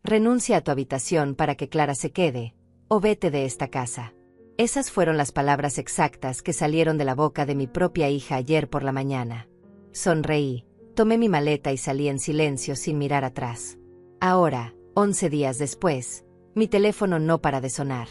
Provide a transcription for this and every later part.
renuncia a tu habitación para que Clara se quede, o vete de esta casa. Esas fueron las palabras exactas que salieron de la boca de mi propia hija ayer por la mañana. Sonreí, tomé mi maleta y salí en silencio sin mirar atrás. Ahora, 11 días después, mi teléfono no para de sonar.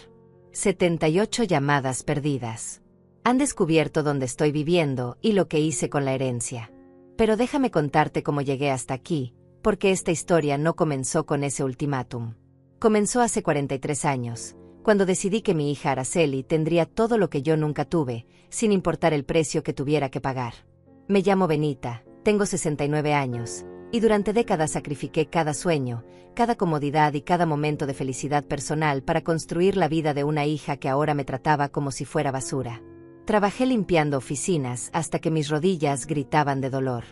78 llamadas perdidas. Han descubierto dónde estoy viviendo y lo que hice con la herencia. Pero déjame contarte cómo llegué hasta aquí, porque esta historia no comenzó con ese ultimátum. Comenzó hace 43 años, cuando decidí que mi hija Araceli tendría todo lo que yo nunca tuve, sin importar el precio que tuviera que pagar. Me llamo Benita, tengo 69 años, y durante décadas sacrifiqué cada sueño, cada comodidad y cada momento de felicidad personal para construir la vida de una hija que ahora me trataba como si fuera basura. Trabajé limpiando oficinas hasta que mis rodillas gritaban de dolor.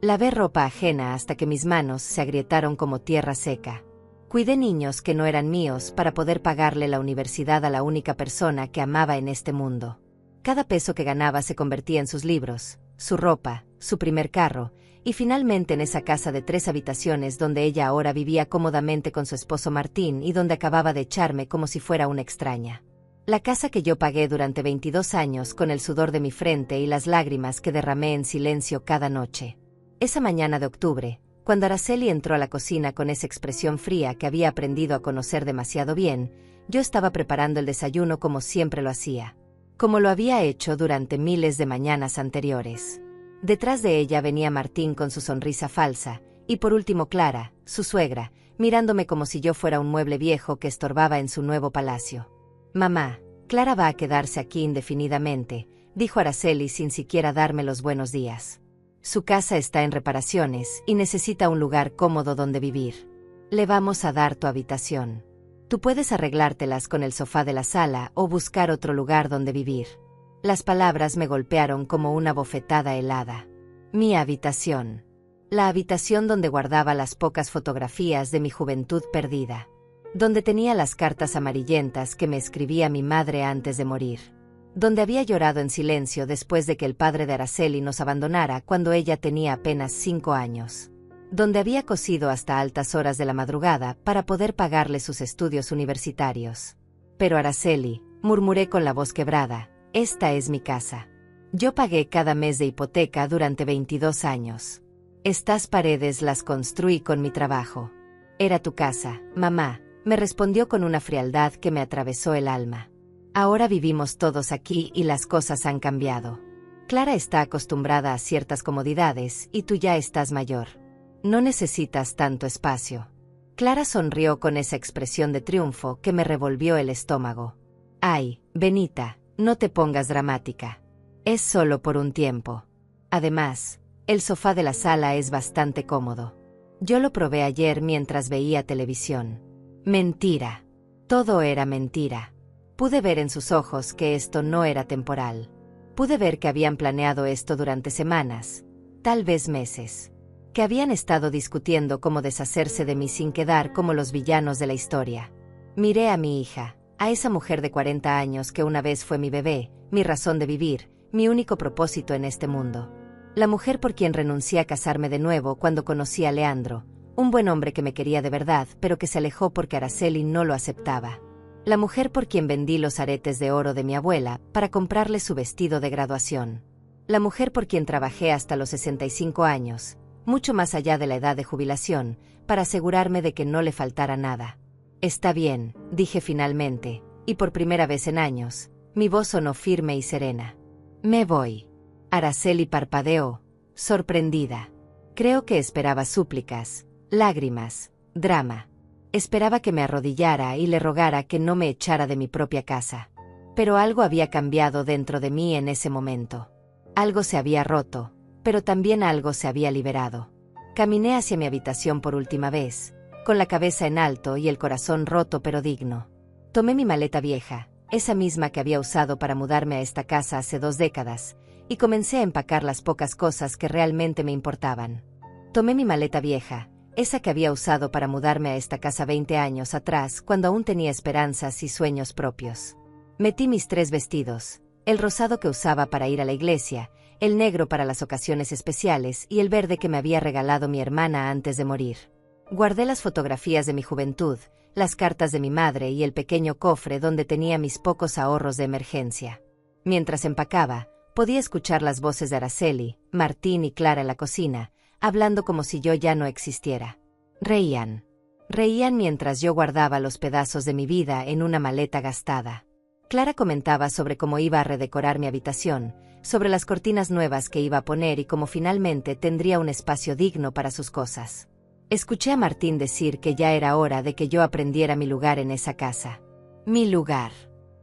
Lavé ropa ajena hasta que mis manos se agrietaron como tierra seca. Cuidé niños que no eran míos para poder pagarle la universidad a la única persona que amaba en este mundo. Cada peso que ganaba se convertía en sus libros, su ropa, su primer carro, y finalmente en esa casa de 3 habitaciones donde ella ahora vivía cómodamente con su esposo Martín y donde acababa de echarme como si fuera una extraña. La casa que yo pagué durante 22 años con el sudor de mi frente y las lágrimas que derramé en silencio cada noche. Esa mañana de octubre, cuando Araceli entró a la cocina con esa expresión fría que había aprendido a conocer demasiado bien, yo estaba preparando el desayuno como siempre lo hacía, como lo había hecho durante miles de mañanas anteriores. Detrás de ella venía Martín con su sonrisa falsa, y por último Clara, su suegra, mirándome como si yo fuera un mueble viejo que estorbaba en su nuevo palacio. «Mamá, Clara va a quedarse aquí indefinidamente», dijo Araceli sin siquiera darme los buenos días. «Su casa está en reparaciones y necesita un lugar cómodo donde vivir. Le vamos a dar tu habitación. Tú puedes arreglártelas con el sofá de la sala o buscar otro lugar donde vivir». Las palabras me golpearon como una bofetada helada. Mi habitación. La habitación donde guardaba las pocas fotografías de mi juventud perdida. Donde tenía las cartas amarillentas que me escribía mi madre antes de morir. Donde había llorado en silencio después de que el padre de Araceli nos abandonara cuando ella tenía apenas 5 años. Donde había cosido hasta altas horas de la madrugada para poder pagarle sus estudios universitarios. «Pero Araceli», murmuré con la voz quebrada, «esta es mi casa. Yo pagué cada mes de hipoteca durante 22 años. Estas paredes las construí con mi trabajo». «Era tu casa, mamá», me respondió con una frialdad que me atravesó el alma. «Ahora vivimos todos aquí y las cosas han cambiado. Clara está acostumbrada a ciertas comodidades y tú ya estás mayor. No necesitas tanto espacio». Clara sonrió con esa expresión de triunfo que me revolvió el estómago. «Ay, Benita, no te pongas dramática. Es solo por un tiempo. Además, el sofá de la sala es bastante cómodo. Yo lo probé ayer mientras veía televisión». Mentira. Todo era mentira. Pude ver en sus ojos que esto no era temporal. Pude ver que habían planeado esto durante semanas, tal vez meses. Que habían estado discutiendo cómo deshacerse de mí sin quedar como los villanos de la historia. Miré a mi hija, a esa mujer de 40 años que una vez fue mi bebé, mi razón de vivir, mi único propósito en este mundo. La mujer por quien renuncié a casarme de nuevo cuando conocí a Leandro, un buen hombre que me quería de verdad, pero que se alejó porque Araceli no lo aceptaba. La mujer por quien vendí los aretes de oro de mi abuela para comprarle su vestido de graduación. La mujer por quien trabajé hasta los 65 años, mucho más allá de la edad de jubilación, para asegurarme de que no le faltara nada. «Está bien», dije finalmente, y por primera vez en años, mi voz sonó firme y serena. «Me voy». Araceli parpadeó, sorprendida. Creo que esperaba súplicas, lágrimas, drama. Esperaba que me arrodillara y le rogara que no me echara de mi propia casa. Pero algo había cambiado dentro de mí en ese momento. Algo se había roto, pero también algo se había liberado. Caminé hacia mi habitación por última vez, con la cabeza en alto y el corazón roto pero digno. Tomé mi maleta vieja, esa misma que había usado para mudarme a esta casa hace 2 décadas, y comencé a empacar las pocas cosas que realmente me importaban. Tomé mi maleta vieja, esa que había usado para mudarme a esta casa 20 años atrás cuando aún tenía esperanzas y sueños propios. Metí mis 3 vestidos, el rosado que usaba para ir a la iglesia, el negro para las ocasiones especiales y el verde que me había regalado mi hermana antes de morir. Guardé las fotografías de mi juventud, las cartas de mi madre y el pequeño cofre donde tenía mis pocos ahorros de emergencia. Mientras empacaba, podía escuchar las voces de Araceli, Martín y Clara en la cocina, hablando como si yo ya no existiera. Reían. Reían mientras yo guardaba los pedazos de mi vida en una maleta gastada. Clara comentaba sobre cómo iba a redecorar mi habitación, sobre las cortinas nuevas que iba a poner y cómo finalmente tendría un espacio digno para sus cosas. Escuché a Martín decir que ya era hora de que yo aprendiera mi lugar en esa casa. Mi lugar.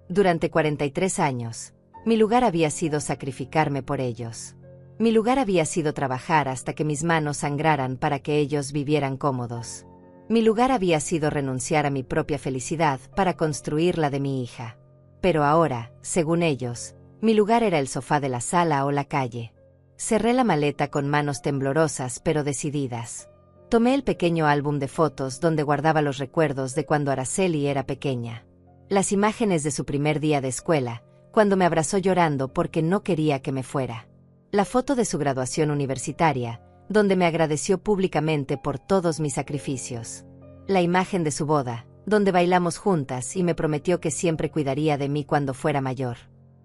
Durante 43 años, mi lugar había sido sacrificarme por ellos. Mi lugar había sido trabajar hasta que mis manos sangraran para que ellos vivieran cómodos. Mi lugar había sido renunciar a mi propia felicidad para construir la de mi hija. Pero ahora, según ellos, mi lugar era el sofá de la sala o la calle. Cerré la maleta con manos temblorosas pero decididas. Tomé el pequeño álbum de fotos donde guardaba los recuerdos de cuando Araceli era pequeña. Las imágenes de su primer día de escuela, cuando me abrazó llorando porque no quería que me fuera. La foto de su graduación universitaria, donde me agradeció públicamente por todos mis sacrificios. La imagen de su boda, donde bailamos juntas y me prometió que siempre cuidaría de mí cuando fuera mayor.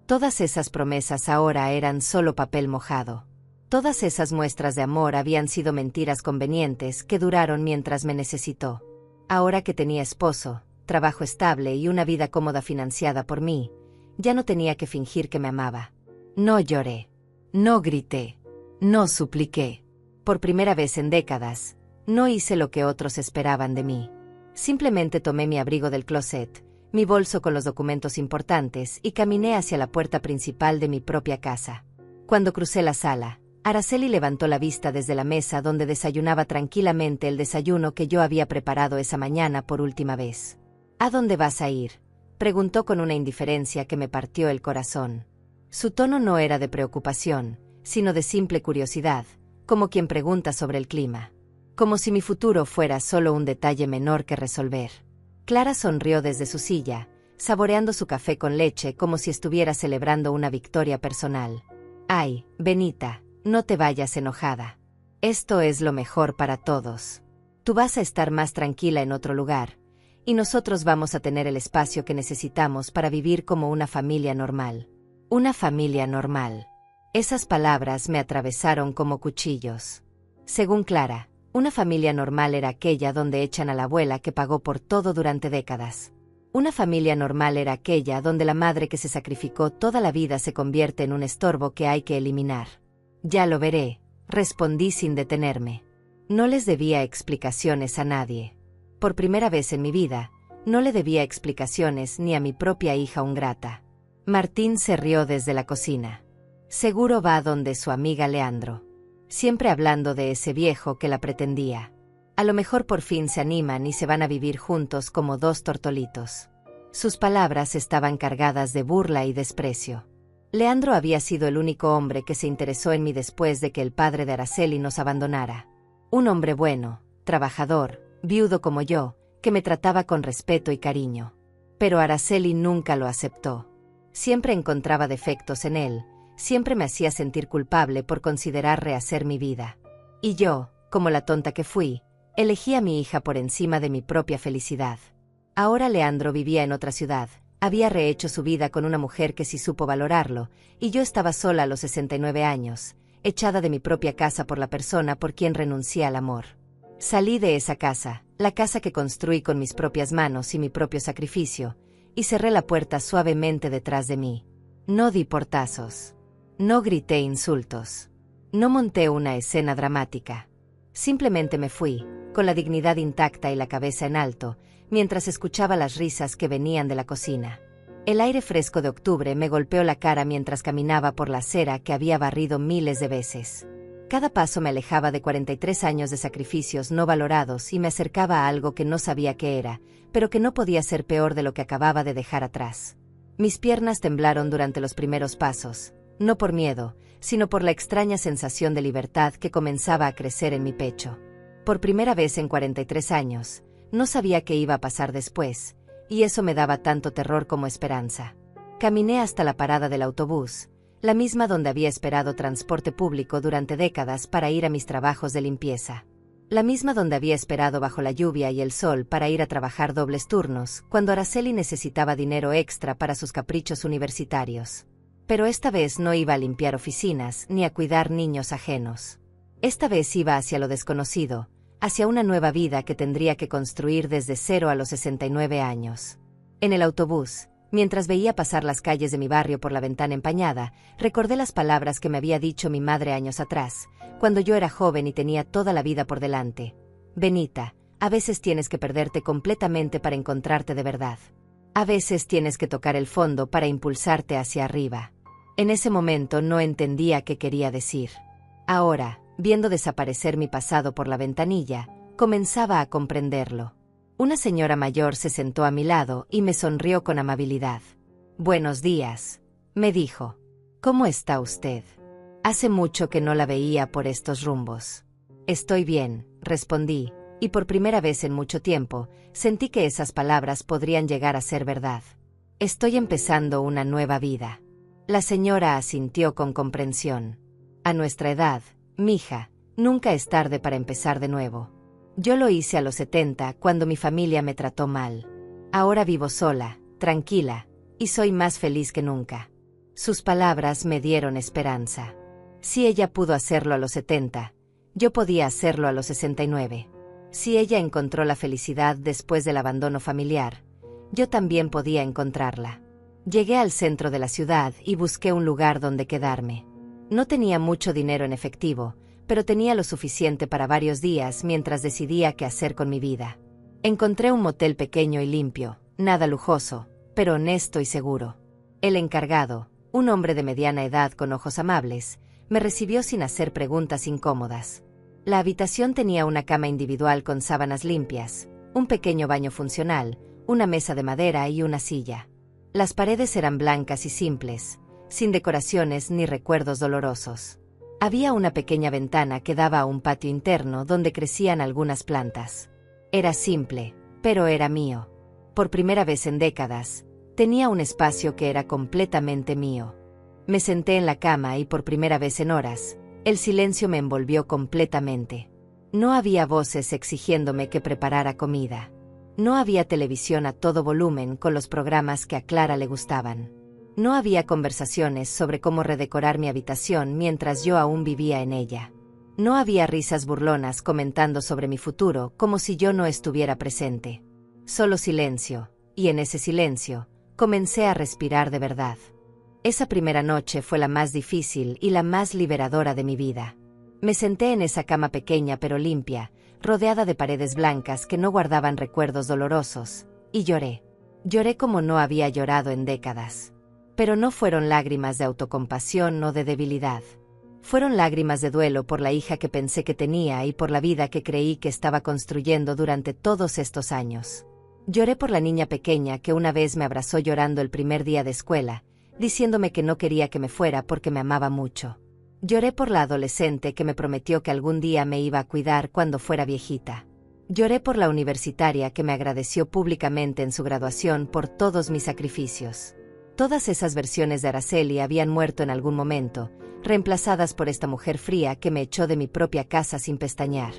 Todas esas promesas ahora eran solo papel mojado. Todas esas muestras de amor habían sido mentiras convenientes que duraron mientras me necesitó. Ahora que tenía esposo, trabajo estable y una vida cómoda financiada por mí, ya no tenía que fingir que me amaba. No lloré. No grité. No supliqué. Por primera vez en décadas, no hice lo que otros esperaban de mí. Simplemente tomé mi abrigo del closet, mi bolso con los documentos importantes y caminé hacia la puerta principal de mi propia casa. Cuando crucé la sala, Araceli levantó la vista desde la mesa donde desayunaba tranquilamente el desayuno que yo había preparado esa mañana por última vez. ¿A dónde vas a ir?, preguntó con una indiferencia que me partió el corazón. Su tono no era de preocupación, sino de simple curiosidad, como quien pregunta sobre el clima. Como si mi futuro fuera solo un detalle menor que resolver. Clara sonrió desde su silla, saboreando su café con leche como si estuviera celebrando una victoria personal. Ay, Benita, no te vayas enojada. Esto es lo mejor para todos. Tú vas a estar más tranquila en otro lugar, y nosotros vamos a tener el espacio que necesitamos para vivir como una familia normal. Una familia normal. Esas palabras me atravesaron como cuchillos. Según Clara, una familia normal era aquella donde echan a la abuela que pagó por todo durante décadas. Una familia normal era aquella donde la madre que se sacrificó toda la vida se convierte en un estorbo que hay que eliminar. Ya lo veré, respondí sin detenerme. No les debía explicaciones a nadie. Por primera vez en mi vida, no le debía explicaciones ni a mi propia hija ingrata. Martín se rió desde la cocina. Seguro va donde su amiga Leandro. Siempre hablando de ese viejo que la pretendía. A lo mejor por fin se animan y se van a vivir juntos como dos tortolitos. Sus palabras estaban cargadas de burla y desprecio. Leandro había sido el único hombre que se interesó en mí después de que el padre de Araceli nos abandonara. Un hombre bueno, trabajador, viudo como yo, que me trataba con respeto y cariño. Pero Araceli nunca lo aceptó. Siempre encontraba defectos en él, siempre me hacía sentir culpable por considerar rehacer mi vida. Y yo, como la tonta que fui, elegí a mi hija por encima de mi propia felicidad. Ahora Leandro vivía en otra ciudad, había rehecho su vida con una mujer que sí supo valorarlo, y yo estaba sola a los 69 años, echada de mi propia casa por la persona por quien renuncié al amor. Salí de esa casa, la casa que construí con mis propias manos y mi propio sacrificio, y cerré la puerta suavemente detrás de mí. No di portazos. No grité insultos. No monté una escena dramática. Simplemente me fui, con la dignidad intacta y la cabeza en alto, mientras escuchaba las risas que venían de la cocina. El aire fresco de octubre me golpeó la cara mientras caminaba por la acera que había barrido miles de veces. Cada paso me alejaba de 43 años de sacrificios no valorados y me acercaba a algo que no sabía qué era, pero que no podía ser peor de lo que acababa de dejar atrás. Mis piernas temblaron durante los primeros pasos, no por miedo, sino por la extraña sensación de libertad que comenzaba a crecer en mi pecho. Por primera vez en 43 años, no sabía qué iba a pasar después, y eso me daba tanto terror como esperanza. Caminé hasta la parada del autobús, la misma donde había esperado transporte público durante décadas para ir a mis trabajos de limpieza. La misma donde había esperado bajo la lluvia y el sol para ir a trabajar dobles turnos, cuando Araceli necesitaba dinero extra para sus caprichos universitarios. Pero esta vez no iba a limpiar oficinas ni a cuidar niños ajenos. Esta vez iba hacia lo desconocido, hacia una nueva vida que tendría que construir desde cero a los 69 años. En el autobús, mientras veía pasar las calles de mi barrio por la ventana empañada, recordé las palabras que me había dicho mi madre años atrás, cuando yo era joven y tenía toda la vida por delante. Benita, a veces tienes que perderte completamente para encontrarte de verdad. A veces tienes que tocar el fondo para impulsarte hacia arriba. En ese momento no entendía qué quería decir. Ahora, viendo desaparecer mi pasado por la ventanilla, comenzaba a comprenderlo. Una señora mayor se sentó a mi lado y me sonrió con amabilidad. «Buenos días», me dijo. «¿Cómo está usted? Hace mucho que no la veía por estos rumbos». «Estoy bien», respondí, y por primera vez en mucho tiempo, sentí que esas palabras podrían llegar a ser verdad. «Estoy empezando una nueva vida». La señora asintió con comprensión. «A nuestra edad, mija, nunca es tarde para empezar de nuevo. Yo lo hice a los 70 cuando mi familia me trató mal. Ahora vivo sola, tranquila, y soy más feliz que nunca». Sus palabras me dieron esperanza. Si ella pudo hacerlo a los 70, yo podía hacerlo a los 69. Si ella encontró la felicidad después del abandono familiar, yo también podía encontrarla. Llegué al centro de la ciudad y busqué un lugar donde quedarme. No tenía mucho dinero en efectivo, pero tenía lo suficiente para varios días mientras decidía qué hacer con mi vida. Encontré un motel pequeño y limpio, nada lujoso, pero honesto y seguro. El encargado, un hombre de mediana edad con ojos amables, me recibió sin hacer preguntas incómodas. La habitación tenía una cama individual con sábanas limpias, un pequeño baño funcional, una mesa de madera y una silla. Las paredes eran blancas y simples, sin decoraciones ni recuerdos dolorosos. Había una pequeña ventana que daba a un patio interno donde crecían algunas plantas. Era simple, pero era mío. Por primera vez en décadas, tenía un espacio que era completamente mío. Me senté en la cama y por primera vez en horas, el silencio me envolvió completamente. No había voces exigiéndome que preparara comida. No había televisión a todo volumen con los programas que a Clara le gustaban. No había conversaciones sobre cómo redecorar mi habitación mientras yo aún vivía en ella. No había risas burlonas comentando sobre mi futuro como si yo no estuviera presente. Solo silencio, y en ese silencio, comencé a respirar de verdad. Esa primera noche fue la más difícil y la más liberadora de mi vida. Me senté en esa cama pequeña pero limpia, rodeada de paredes blancas que no guardaban recuerdos dolorosos, y lloré. Lloré como no había llorado en décadas. Pero no fueron lágrimas de autocompasión o de debilidad. Fueron lágrimas de duelo por la hija que pensé que tenía y por la vida que creí que estaba construyendo durante todos estos años. Lloré por la niña pequeña que una vez me abrazó llorando el primer día de escuela, diciéndome que no quería que me fuera porque me amaba mucho. Lloré por la adolescente que me prometió que algún día me iba a cuidar cuando fuera viejita. Lloré por la universitaria que me agradeció públicamente en su graduación por todos mis sacrificios. Todas esas versiones de Araceli habían muerto en algún momento, reemplazadas por esta mujer fría que me echó de mi propia casa sin pestañear.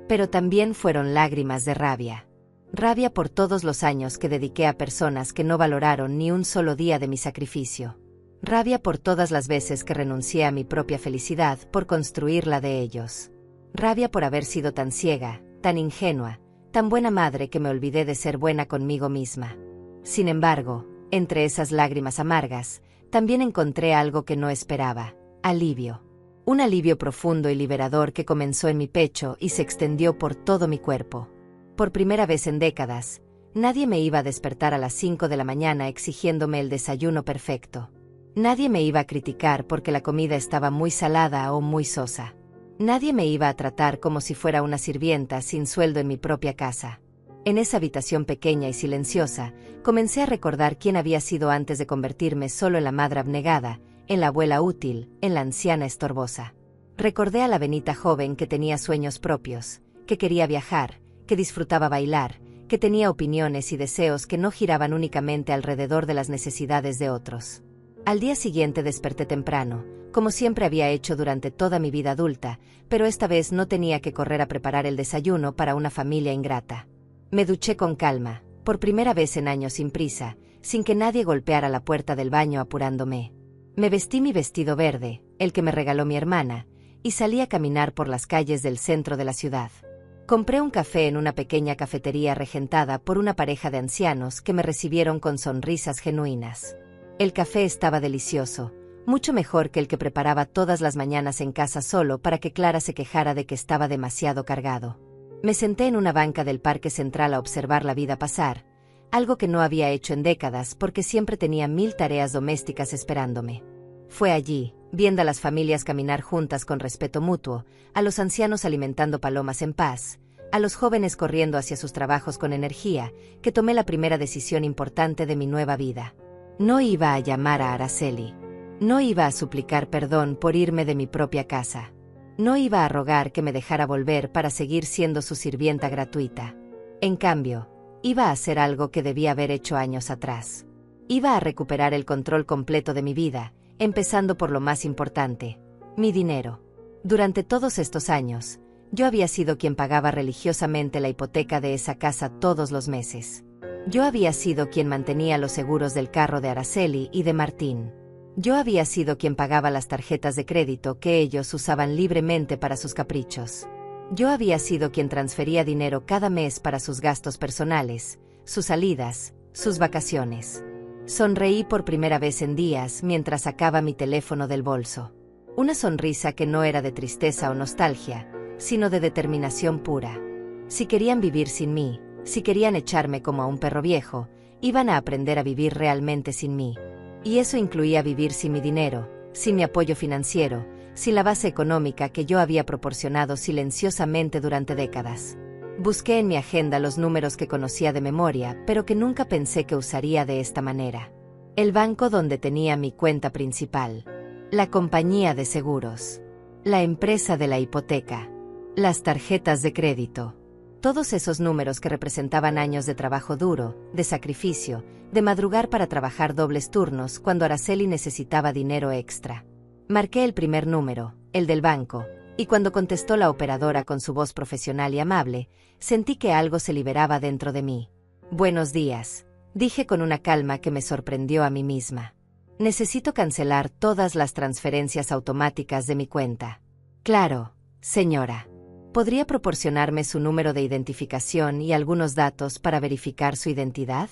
Pero también fueron lágrimas de rabia. Rabia por todos los años que dediqué a personas que no valoraron ni un solo día de mi sacrificio. Rabia por todas las veces que renuncié a mi propia felicidad por construir la de ellos. Rabia por haber sido tan ciega, tan ingenua, tan buena madre que me olvidé de ser buena conmigo misma. Sin embargo, entre esas lágrimas amargas, también encontré algo que no esperaba: alivio. Un alivio profundo y liberador que comenzó en mi pecho y se extendió por todo mi cuerpo. Por primera vez en décadas, nadie me iba a despertar a las 5 de la mañana exigiéndome el desayuno perfecto. Nadie me iba a criticar porque la comida estaba muy salada o muy sosa. Nadie me iba a tratar como si fuera una sirvienta sin sueldo en mi propia casa. En esa habitación pequeña y silenciosa, comencé a recordar quién había sido antes de convertirme solo en la madre abnegada, en la abuela útil, en la anciana estorbosa. Recordé a la Benita joven que tenía sueños propios, que quería viajar, que disfrutaba bailar, que tenía opiniones y deseos que no giraban únicamente alrededor de las necesidades de otros. Al día siguiente desperté temprano, como siempre había hecho durante toda mi vida adulta, pero esta vez no tenía que correr a preparar el desayuno para una familia ingrata. Me duché con calma, por primera vez en años sin prisa, sin que nadie golpeara la puerta del baño apurándome. Me vestí mi vestido verde, el que me regaló mi hermana, y salí a caminar por las calles del centro de la ciudad. Compré un café en una pequeña cafetería regentada por una pareja de ancianos que me recibieron con sonrisas genuinas. El café estaba delicioso, mucho mejor que el que preparaba todas las mañanas en casa solo para que Clara se quejara de que estaba demasiado cargado. Me senté en una banca del parque central a observar la vida pasar, algo que no había hecho en décadas porque siempre tenía 1000 tareas domésticas esperándome. Fue allí, viendo a las familias caminar juntas con respeto mutuo, a los ancianos alimentando palomas en paz, a los jóvenes corriendo hacia sus trabajos con energía, que tomé la primera decisión importante de mi nueva vida. No iba a llamar a Araceli. No iba a suplicar perdón por irme de mi propia casa. No iba a rogar que me dejara volver para seguir siendo su sirvienta gratuita. En cambio, iba a hacer algo que debía haber hecho años atrás. Iba a recuperar el control completo de mi vida, empezando por lo más importante, mi dinero. Durante todos estos años, yo había sido quien pagaba religiosamente la hipoteca de esa casa todos los meses. Yo había sido quien mantenía los seguros del carro de Araceli y de Martín. Yo había sido quien pagaba las tarjetas de crédito que ellos usaban libremente para sus caprichos. Yo había sido quien transfería dinero cada mes para sus gastos personales, sus salidas, sus vacaciones. Sonreí por primera vez en días mientras sacaba mi teléfono del bolso. Una sonrisa que no era de tristeza o nostalgia, sino de determinación pura. Si querían vivir sin mí, si querían echarme como a un perro viejo, iban a aprender a vivir realmente sin mí. Y eso incluía vivir sin mi dinero, sin mi apoyo financiero, sin la base económica que yo había proporcionado silenciosamente durante décadas. Busqué en mi agenda los números que conocía de memoria, pero que nunca pensé que usaría de esta manera. El banco donde tenía mi cuenta principal. La compañía de seguros. La empresa de la hipoteca. Las tarjetas de crédito. Todos esos números que representaban años de trabajo duro, de sacrificio, de madrugar para trabajar dobles turnos cuando Araceli necesitaba dinero extra. Marqué el primer número, el del banco, y cuando contestó la operadora con su voz profesional y amable, sentí que algo se liberaba dentro de mí. «Buenos días», dije con una calma que me sorprendió a mí misma. «Necesito cancelar todas las transferencias automáticas de mi cuenta». «Claro, señora. ¿Podría proporcionarme su número de identificación y algunos datos para verificar su identidad?».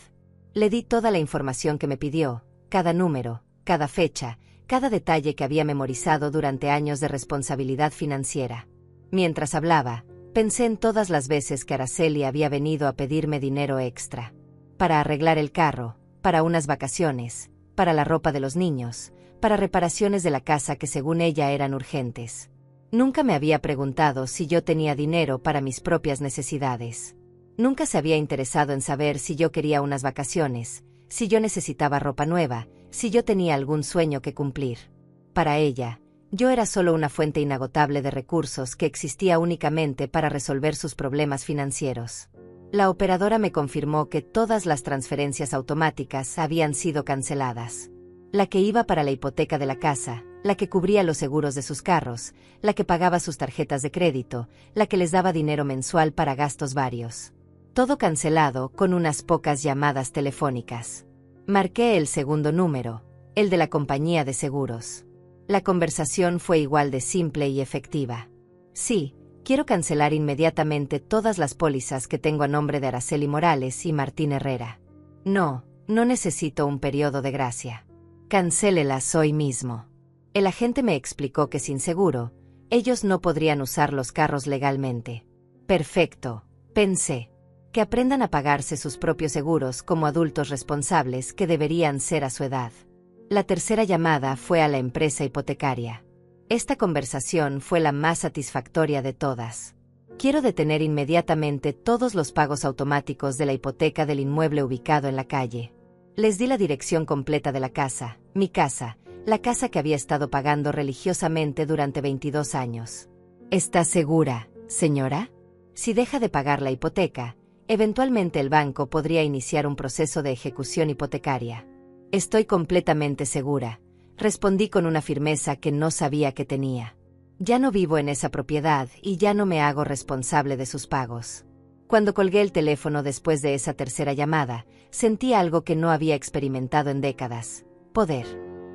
Le di toda la información que me pidió, cada número, cada fecha, cada detalle que había memorizado durante años de responsabilidad financiera. Mientras hablaba, pensé en todas las veces que Araceli había venido a pedirme dinero extra. Para arreglar el carro, para unas vacaciones, para la ropa de los niños, para reparaciones de la casa que según ella eran urgentes. Nunca me había preguntado si yo tenía dinero para mis propias necesidades. Nunca se había interesado en saber si yo quería unas vacaciones, si yo necesitaba ropa nueva, si yo tenía algún sueño que cumplir. Para ella, yo era solo una fuente inagotable de recursos que existía únicamente para resolver sus problemas financieros. La operadora me confirmó que todas las transferencias automáticas habían sido canceladas. La que iba para la hipoteca de la casa, la que cubría los seguros de sus carros, la que pagaba sus tarjetas de crédito, la que les daba dinero mensual para gastos varios. Todo cancelado con unas pocas llamadas telefónicas. Marqué el segundo número, el de la compañía de seguros. La conversación fue igual de simple y efectiva. «Sí, quiero cancelar inmediatamente todas las pólizas que tengo a nombre de Araceli Morales y Martín Herrera». «No, no necesito un periodo de gracia. Cancélelas hoy mismo». El agente me explicó que sin seguro, ellos no podrían usar los carros legalmente. «Perfecto», pensé. Que aprendan a pagarse sus propios seguros como adultos responsables que deberían ser a su edad. La tercera llamada fue a la empresa hipotecaria. Esta conversación fue la más satisfactoria de todas. «Quiero detener inmediatamente todos los pagos automáticos de la hipoteca del inmueble ubicado en la calle». Les di la dirección completa de la casa, mi casa, la casa que había estado pagando religiosamente durante 22 años. «¿Está segura, señora? Si deja de pagar la hipoteca, eventualmente el banco podría iniciar un proceso de ejecución hipotecaria». «Estoy completamente segura. Respondí con una firmeza que no sabía que tenía. Ya no vivo en esa propiedad y ya no me hago responsable de sus pagos. Cuando colgué el teléfono después de esa tercera llamada, sentí algo que no había experimentado en décadas: poder.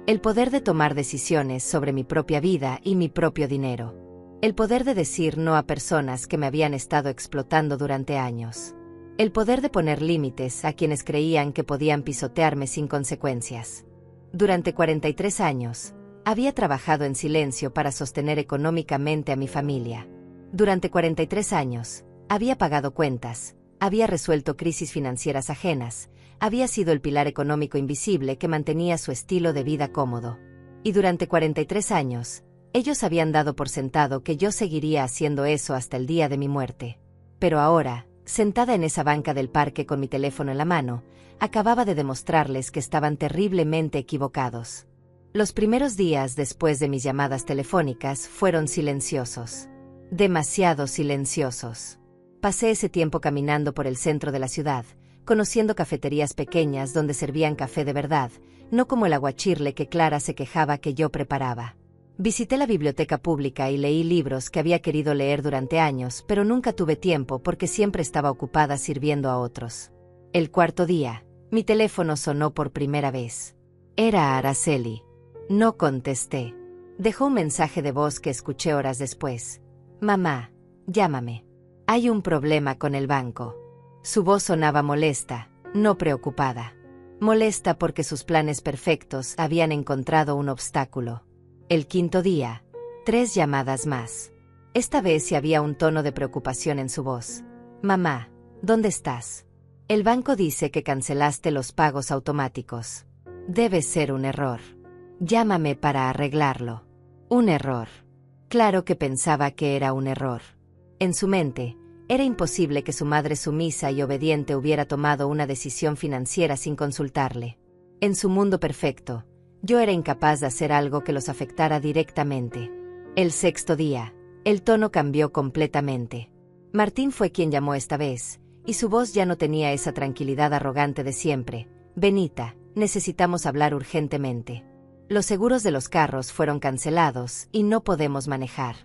El poder de tomar decisiones sobre mi propia vida y mi propio dinero. El poder de decir no a personas que me habían estado explotando durante años. El poder de poner límites a quienes creían que podían pisotearme sin consecuencias. Durante 43 años, había trabajado en silencio para sostener económicamente a mi familia. Durante 43 años, había pagado cuentas, había resuelto crisis financieras ajenas, había sido el pilar económico invisible que mantenía su estilo de vida cómodo. Y durante 43 años, ellos habían dado por sentado que yo seguiría haciendo eso hasta el día de mi muerte. Pero ahora, sentada en esa banca del parque con mi teléfono en la mano, acababa de demostrarles que estaban terriblemente equivocados. Los primeros días después de mis llamadas telefónicas fueron silenciosos. Demasiado silenciosos. Pasé ese tiempo caminando por el centro de la ciudad, conociendo cafeterías pequeñas donde servían café de verdad, no como el aguachirle que Clara se quejaba que yo preparaba. Visité la biblioteca pública y leí libros que había querido leer durante años, pero nunca tuve tiempo porque siempre estaba ocupada sirviendo a otros. El cuarto día, mi teléfono sonó por primera vez. Era Araceli. No contesté. Dejó un mensaje de voz que escuché horas después. Mamá, llámame. Hay un problema con el banco. Su voz sonaba molesta, no preocupada. Molesta porque sus planes perfectos habían encontrado un obstáculo. El quinto día, 3 llamadas más. Esta vez sí había un tono de preocupación en su voz. Mamá, ¿dónde estás? El banco dice que cancelaste los pagos automáticos. Debe ser un error. Llámame para arreglarlo. Un error. Claro que pensaba que era un error. En su mente, era imposible que su madre sumisa y obediente hubiera tomado una decisión financiera sin consultarle. En su mundo perfecto, yo era incapaz de hacer algo que los afectara directamente. El sexto día, el tono cambió completamente. Martín fue quien llamó esta vez, y su voz ya no tenía esa tranquilidad arrogante de siempre. Benita, necesitamos hablar urgentemente. Los seguros de los carros fueron cancelados y no podemos manejar.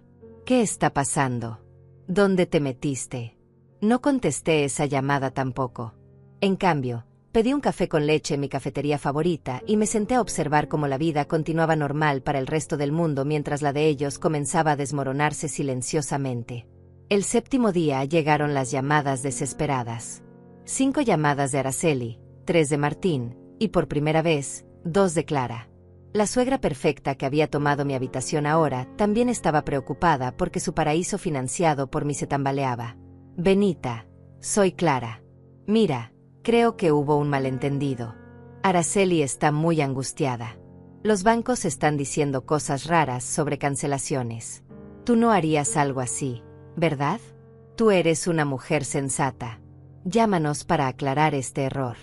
¿Qué está pasando? ¿Dónde te metiste? No contesté esa llamada tampoco. En cambio, pedí un café con leche en mi cafetería favorita y me senté a observar cómo la vida continuaba normal para el resto del mundo mientras la de ellos comenzaba a desmoronarse silenciosamente. El séptimo día llegaron las llamadas desesperadas. 5 llamadas de Araceli, 3 de Martín, y por primera vez, 2 de Clara. La suegra perfecta que había tomado mi habitación ahora también estaba preocupada porque su paraíso financiado por mí se tambaleaba. Benita, soy Clara. Mira, creo que hubo un malentendido. Araceli está muy angustiada. Los bancos están diciendo cosas raras sobre cancelaciones. Tú no harías algo así, ¿verdad? Tú eres una mujer sensata. Llámanos para aclarar este error.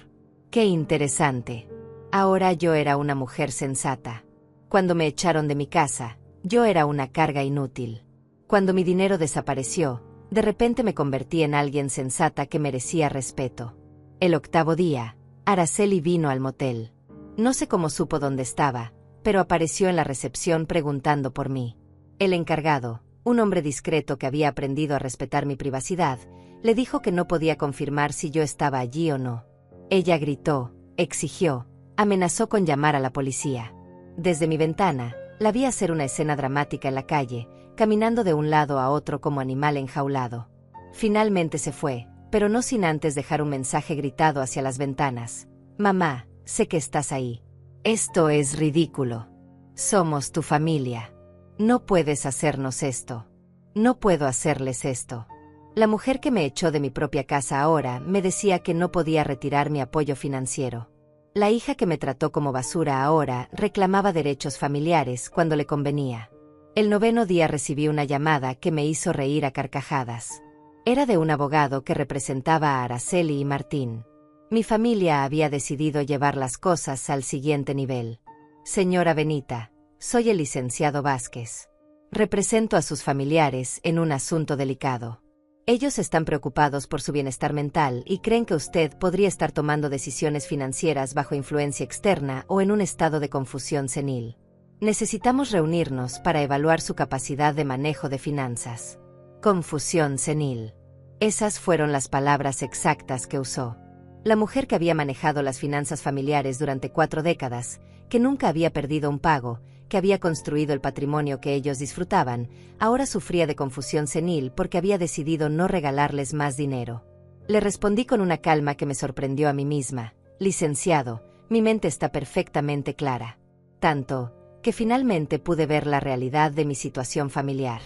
Qué interesante. Ahora yo era una mujer sensata. Cuando me echaron de mi casa, yo era una carga inútil. Cuando mi dinero desapareció, de repente me convertí en alguien sensata que merecía respeto. El octavo día, Araceli vino al motel. No sé cómo supo dónde estaba, pero apareció en la recepción preguntando por mí. El encargado, un hombre discreto que había aprendido a respetar mi privacidad, le dijo que no podía confirmar si yo estaba allí o no. Ella gritó, exigió, amenazó con llamar a la policía. Desde mi ventana, la vi hacer una escena dramática en la calle, caminando de un lado a otro como animal enjaulado. Finalmente se fue, pero no sin antes dejar un mensaje gritado hacia las ventanas. Mamá, sé que estás ahí. Esto es ridículo. Somos tu familia. No puedes hacernos esto. No puedo hacerles esto. La mujer que me echó de mi propia casa ahora me decía que no podía retirar mi apoyo financiero. La hija que me trató como basura ahora reclamaba derechos familiares cuando le convenía. El 9º día recibí una llamada que me hizo reír a carcajadas. Era de un abogado que representaba a Araceli y Martín. Mi familia había decidido llevar las cosas al siguiente nivel. Señora Benita, soy el licenciado Vázquez. Represento a sus familiares en un asunto delicado. Ellos están preocupados por su bienestar mental y creen que usted podría estar tomando decisiones financieras bajo influencia externa o en un estado de confusión senil. Necesitamos reunirnos para evaluar su capacidad de manejo de finanzas. Confusión senil. Esas fueron las palabras exactas que usó. La mujer que había manejado las finanzas familiares durante 4 décadas, que nunca había perdido un pago, que había construido el patrimonio que ellos disfrutaban, ahora sufría de confusión senil porque había decidido no regalarles más dinero. Le respondí con una calma que me sorprendió a mí misma. Licenciado, mi mente está perfectamente clara. Tanto, que finalmente pude ver la realidad de mi situación familiar.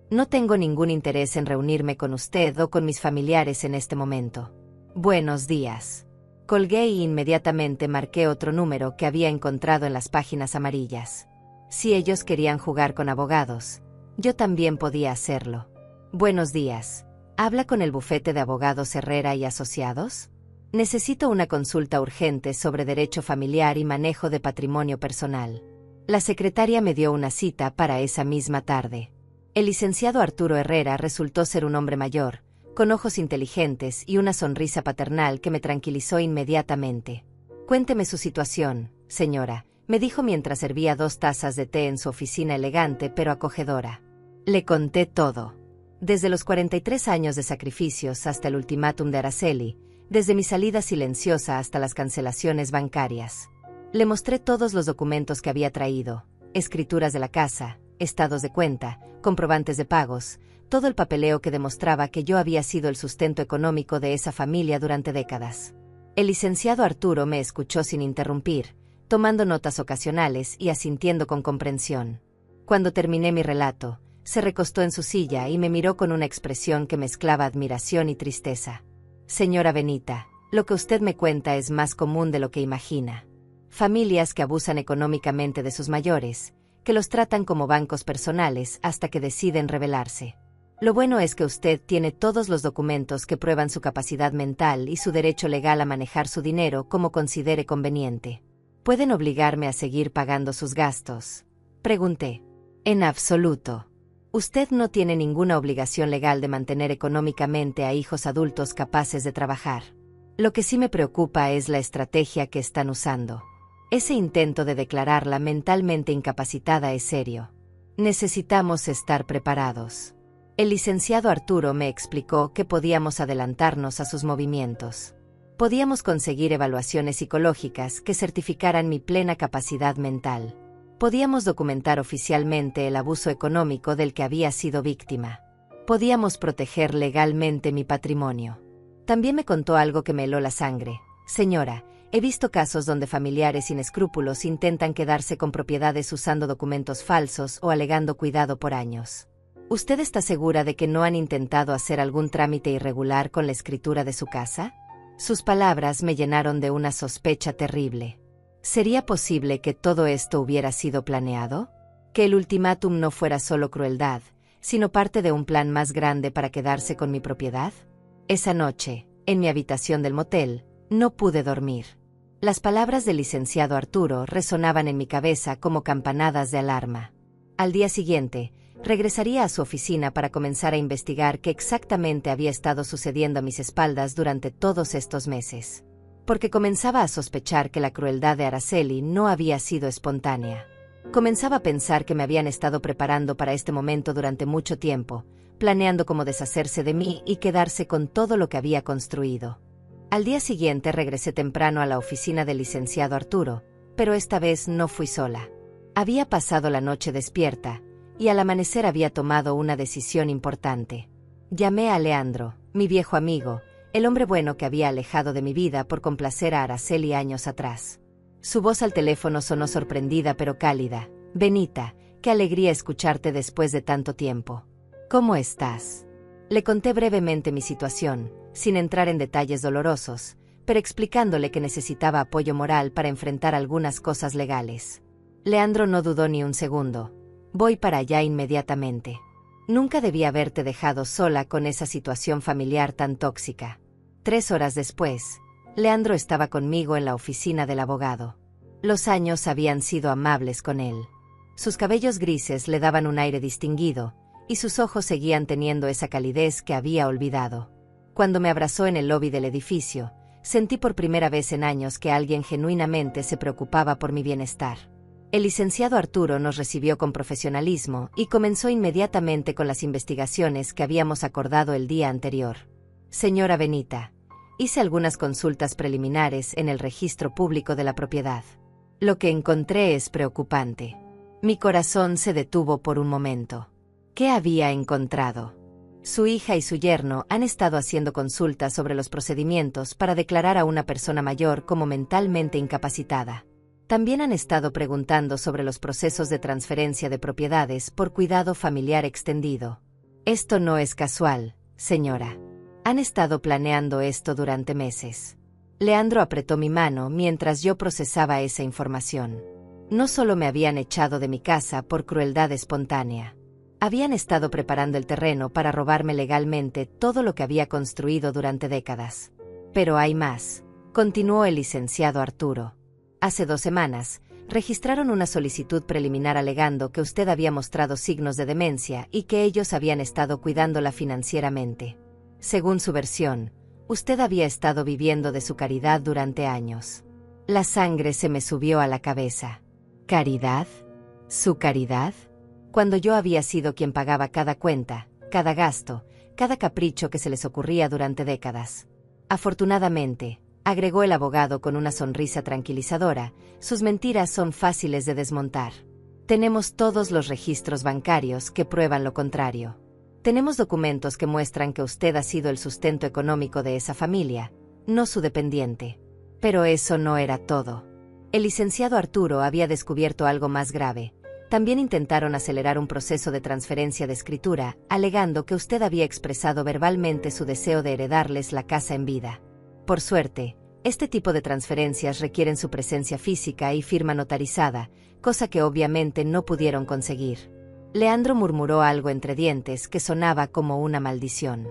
No tengo ningún interés en reunirme con usted o con mis familiares en este momento. Buenos días. Colgué y inmediatamente marqué otro número que había encontrado en las páginas amarillas. Si ellos querían jugar con abogados, yo también podía hacerlo. Buenos días. ¿Habla con el bufete de abogados Herrera y Asociados? Necesito una consulta urgente sobre derecho familiar y manejo de patrimonio personal. La secretaria me dio una cita para esa misma tarde. El licenciado Arturo Herrera resultó ser un hombre mayor, con ojos inteligentes y una sonrisa paternal que me tranquilizó inmediatamente. Cuénteme su situación, señora, me dijo mientras servía 2 tazas de té en su oficina elegante pero acogedora. Le conté todo. Desde los 43 años de sacrificios hasta el ultimátum de Araceli, desde mi salida silenciosa hasta las cancelaciones bancarias. Le mostré todos los documentos que había traído, escrituras de la casa, estados de cuenta, comprobantes de pagos, todo el papeleo que demostraba que yo había sido el sustento económico de esa familia durante décadas. El licenciado Arturo me escuchó sin interrumpir, tomando notas ocasionales y asintiendo con comprensión. Cuando terminé mi relato, se recostó en su silla y me miró con una expresión que mezclaba admiración y tristeza. Señora Benita, lo que usted me cuenta es más común de lo que imagina. Familias que abusan económicamente de sus mayores, que los tratan como bancos personales hasta que deciden rebelarse. Lo bueno es que usted tiene todos los documentos que prueban su capacidad mental y su derecho legal a manejar su dinero como considere conveniente. ¿Pueden obligarme a seguir pagando sus gastos?, pregunté. En absoluto. Usted no tiene ninguna obligación legal de mantener económicamente a hijos adultos capaces de trabajar. Lo que sí me preocupa es la estrategia que están usando. Ese intento de declararla mentalmente incapacitada es serio. Necesitamos estar preparados. El licenciado Arturo me explicó que podíamos adelantarnos a sus movimientos. Podíamos conseguir evaluaciones psicológicas que certificaran mi plena capacidad mental. Podíamos documentar oficialmente el abuso económico del que había sido víctima. Podíamos proteger legalmente mi patrimonio. También me contó algo que me heló la sangre. Señora, he visto casos donde familiares sin escrúpulos intentan quedarse con propiedades usando documentos falsos o alegando cuidado por años. ¿Usted está segura de que no han intentado hacer algún trámite irregular con la escritura de su casa? Sus palabras me llenaron de una sospecha terrible. ¿Sería posible que todo esto hubiera sido planeado? ¿Que el ultimátum no fuera solo crueldad, sino parte de un plan más grande para quedarse con mi propiedad? Esa noche, en mi habitación del motel, no pude dormir. Las palabras del licenciado Arturo resonaban en mi cabeza como campanadas de alarma. Al día siguiente, regresaría a su oficina para comenzar a investigar qué exactamente había estado sucediendo a mis espaldas durante todos estos meses. Porque comenzaba a sospechar que la crueldad de Araceli no había sido espontánea. Comenzaba a pensar que me habían estado preparando para este momento durante mucho tiempo, planeando cómo deshacerse de mí y quedarse con todo lo que había construido. Al día siguiente regresé temprano a la oficina del licenciado Arturo, pero esta vez no fui sola. Había pasado la noche despierta, y al amanecer había tomado una decisión importante. Llamé a Leandro, mi viejo amigo, el hombre bueno que había alejado de mi vida por complacer a Araceli años atrás. Su voz al teléfono sonó sorprendida pero cálida. Benita, qué alegría escucharte después de tanto tiempo. ¿Cómo estás? Le conté brevemente mi situación, sin entrar en detalles dolorosos, pero explicándole que necesitaba apoyo moral para enfrentar algunas cosas legales. Leandro no dudó ni un segundo. Voy para allá inmediatamente. Nunca debí haberte dejado sola con esa situación familiar tan tóxica. 3 horas después, Leandro estaba conmigo en la oficina del abogado. Los años habían sido amables con él. Sus cabellos grises le daban un aire distinguido, y sus ojos seguían teniendo esa calidez que había olvidado. Cuando me abrazó en el lobby del edificio, sentí por primera vez en años que alguien genuinamente se preocupaba por mi bienestar. El licenciado Arturo nos recibió con profesionalismo y comenzó inmediatamente con las investigaciones que habíamos acordado el día anterior. Señora Benita, hice algunas consultas preliminares en el registro público de la propiedad. Lo que encontré es preocupante. Mi corazón se detuvo por un momento. ¿Qué había encontrado? Su hija y su yerno han estado haciendo consultas sobre los procedimientos para declarar a una persona mayor como mentalmente incapacitada. También han estado preguntando sobre los procesos de transferencia de propiedades por cuidado familiar extendido. Esto no es casual, señora. Han estado planeando esto durante meses. Leandro apretó mi mano mientras yo procesaba esa información. No solo me habían echado de mi casa por crueldad espontánea. Habían estado preparando el terreno para robarme legalmente todo lo que había construido durante décadas. Pero hay más, continuó el licenciado Arturo. Hace 2 semanas, registraron una solicitud preliminar alegando que usted había mostrado signos de demencia y que ellos habían estado cuidándola financieramente. Según su versión, usted había estado viviendo de su caridad durante años. La sangre se me subió a la cabeza. ¿Caridad? ¿Su caridad? Cuando yo había sido quien pagaba cada cuenta, cada gasto, cada capricho que se les ocurría durante décadas. Afortunadamente, agregó el abogado con una sonrisa tranquilizadora, sus mentiras son fáciles de desmontar. Tenemos todos los registros bancarios que prueban lo contrario. Tenemos documentos que muestran que usted ha sido el sustento económico de esa familia, no su dependiente. Pero eso no era todo. El licenciado Arturo había descubierto algo más grave. También intentaron acelerar un proceso de transferencia de escritura, alegando que usted había expresado verbalmente su deseo de heredarles la casa en vida. Por suerte, este tipo de transferencias requieren su presencia física y firma notarizada, cosa que obviamente no pudieron conseguir. Leandro murmuró algo entre dientes que sonaba como una maldición.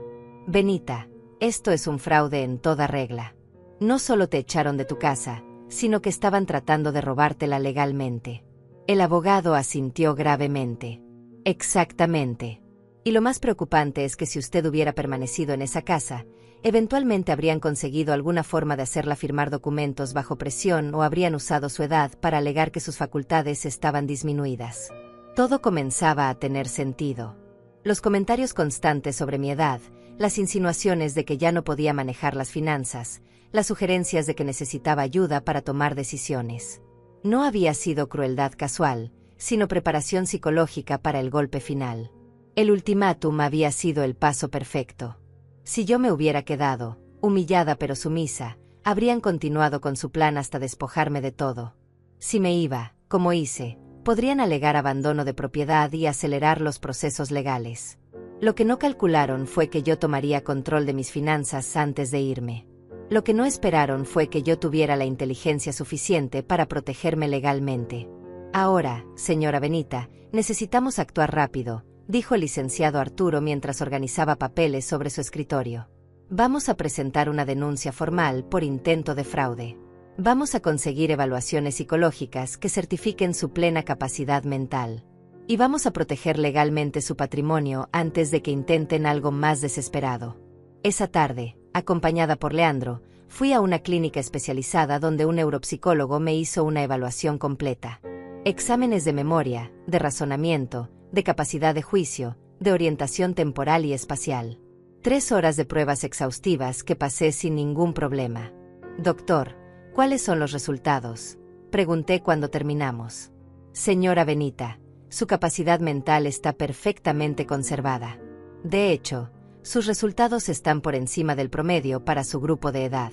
Benita, esto es un fraude en toda regla. No solo te echaron de tu casa, sino que estaban tratando de robártela legalmente. El abogado asintió gravemente. Exactamente. Y lo más preocupante es que si usted hubiera permanecido en esa casa, eventualmente habrían conseguido alguna forma de hacerla firmar documentos bajo presión o habrían usado su edad para alegar que sus facultades estaban disminuidas. Todo comenzaba a tener sentido. Los comentarios constantes sobre mi edad, las insinuaciones de que ya no podía manejar las finanzas, las sugerencias de que necesitaba ayuda para tomar decisiones. No había sido crueldad casual, sino preparación psicológica para el golpe final. El ultimátum había sido el paso perfecto. Si yo me hubiera quedado, humillada pero sumisa, habrían continuado con su plan hasta despojarme de todo. Si me iba, como hice, podrían alegar abandono de propiedad y acelerar los procesos legales. Lo que no calcularon fue que yo tomaría control de mis finanzas antes de irme. Lo que no esperaron fue que yo tuviera la inteligencia suficiente para protegerme legalmente. Ahora, señora Benita, necesitamos actuar rápido, dijo el licenciado Arturo mientras organizaba papeles sobre su escritorio. Vamos a presentar una denuncia formal por intento de fraude. Vamos a conseguir evaluaciones psicológicas que certifiquen su plena capacidad mental. Y vamos a proteger legalmente su patrimonio antes de que intenten algo más desesperado. Esa tarde, acompañada por Leandro, fui a una clínica especializada donde un neuropsicólogo me hizo una evaluación completa. Exámenes de memoria, de razonamiento, de capacidad de juicio, de orientación temporal y espacial. 3 horas de pruebas exhaustivas que pasé sin ningún problema. Doctor, ¿cuáles son los resultados?, pregunté cuando terminamos. Señora Benita, su capacidad mental está perfectamente conservada. De hecho, sus resultados están por encima del promedio para su grupo de edad.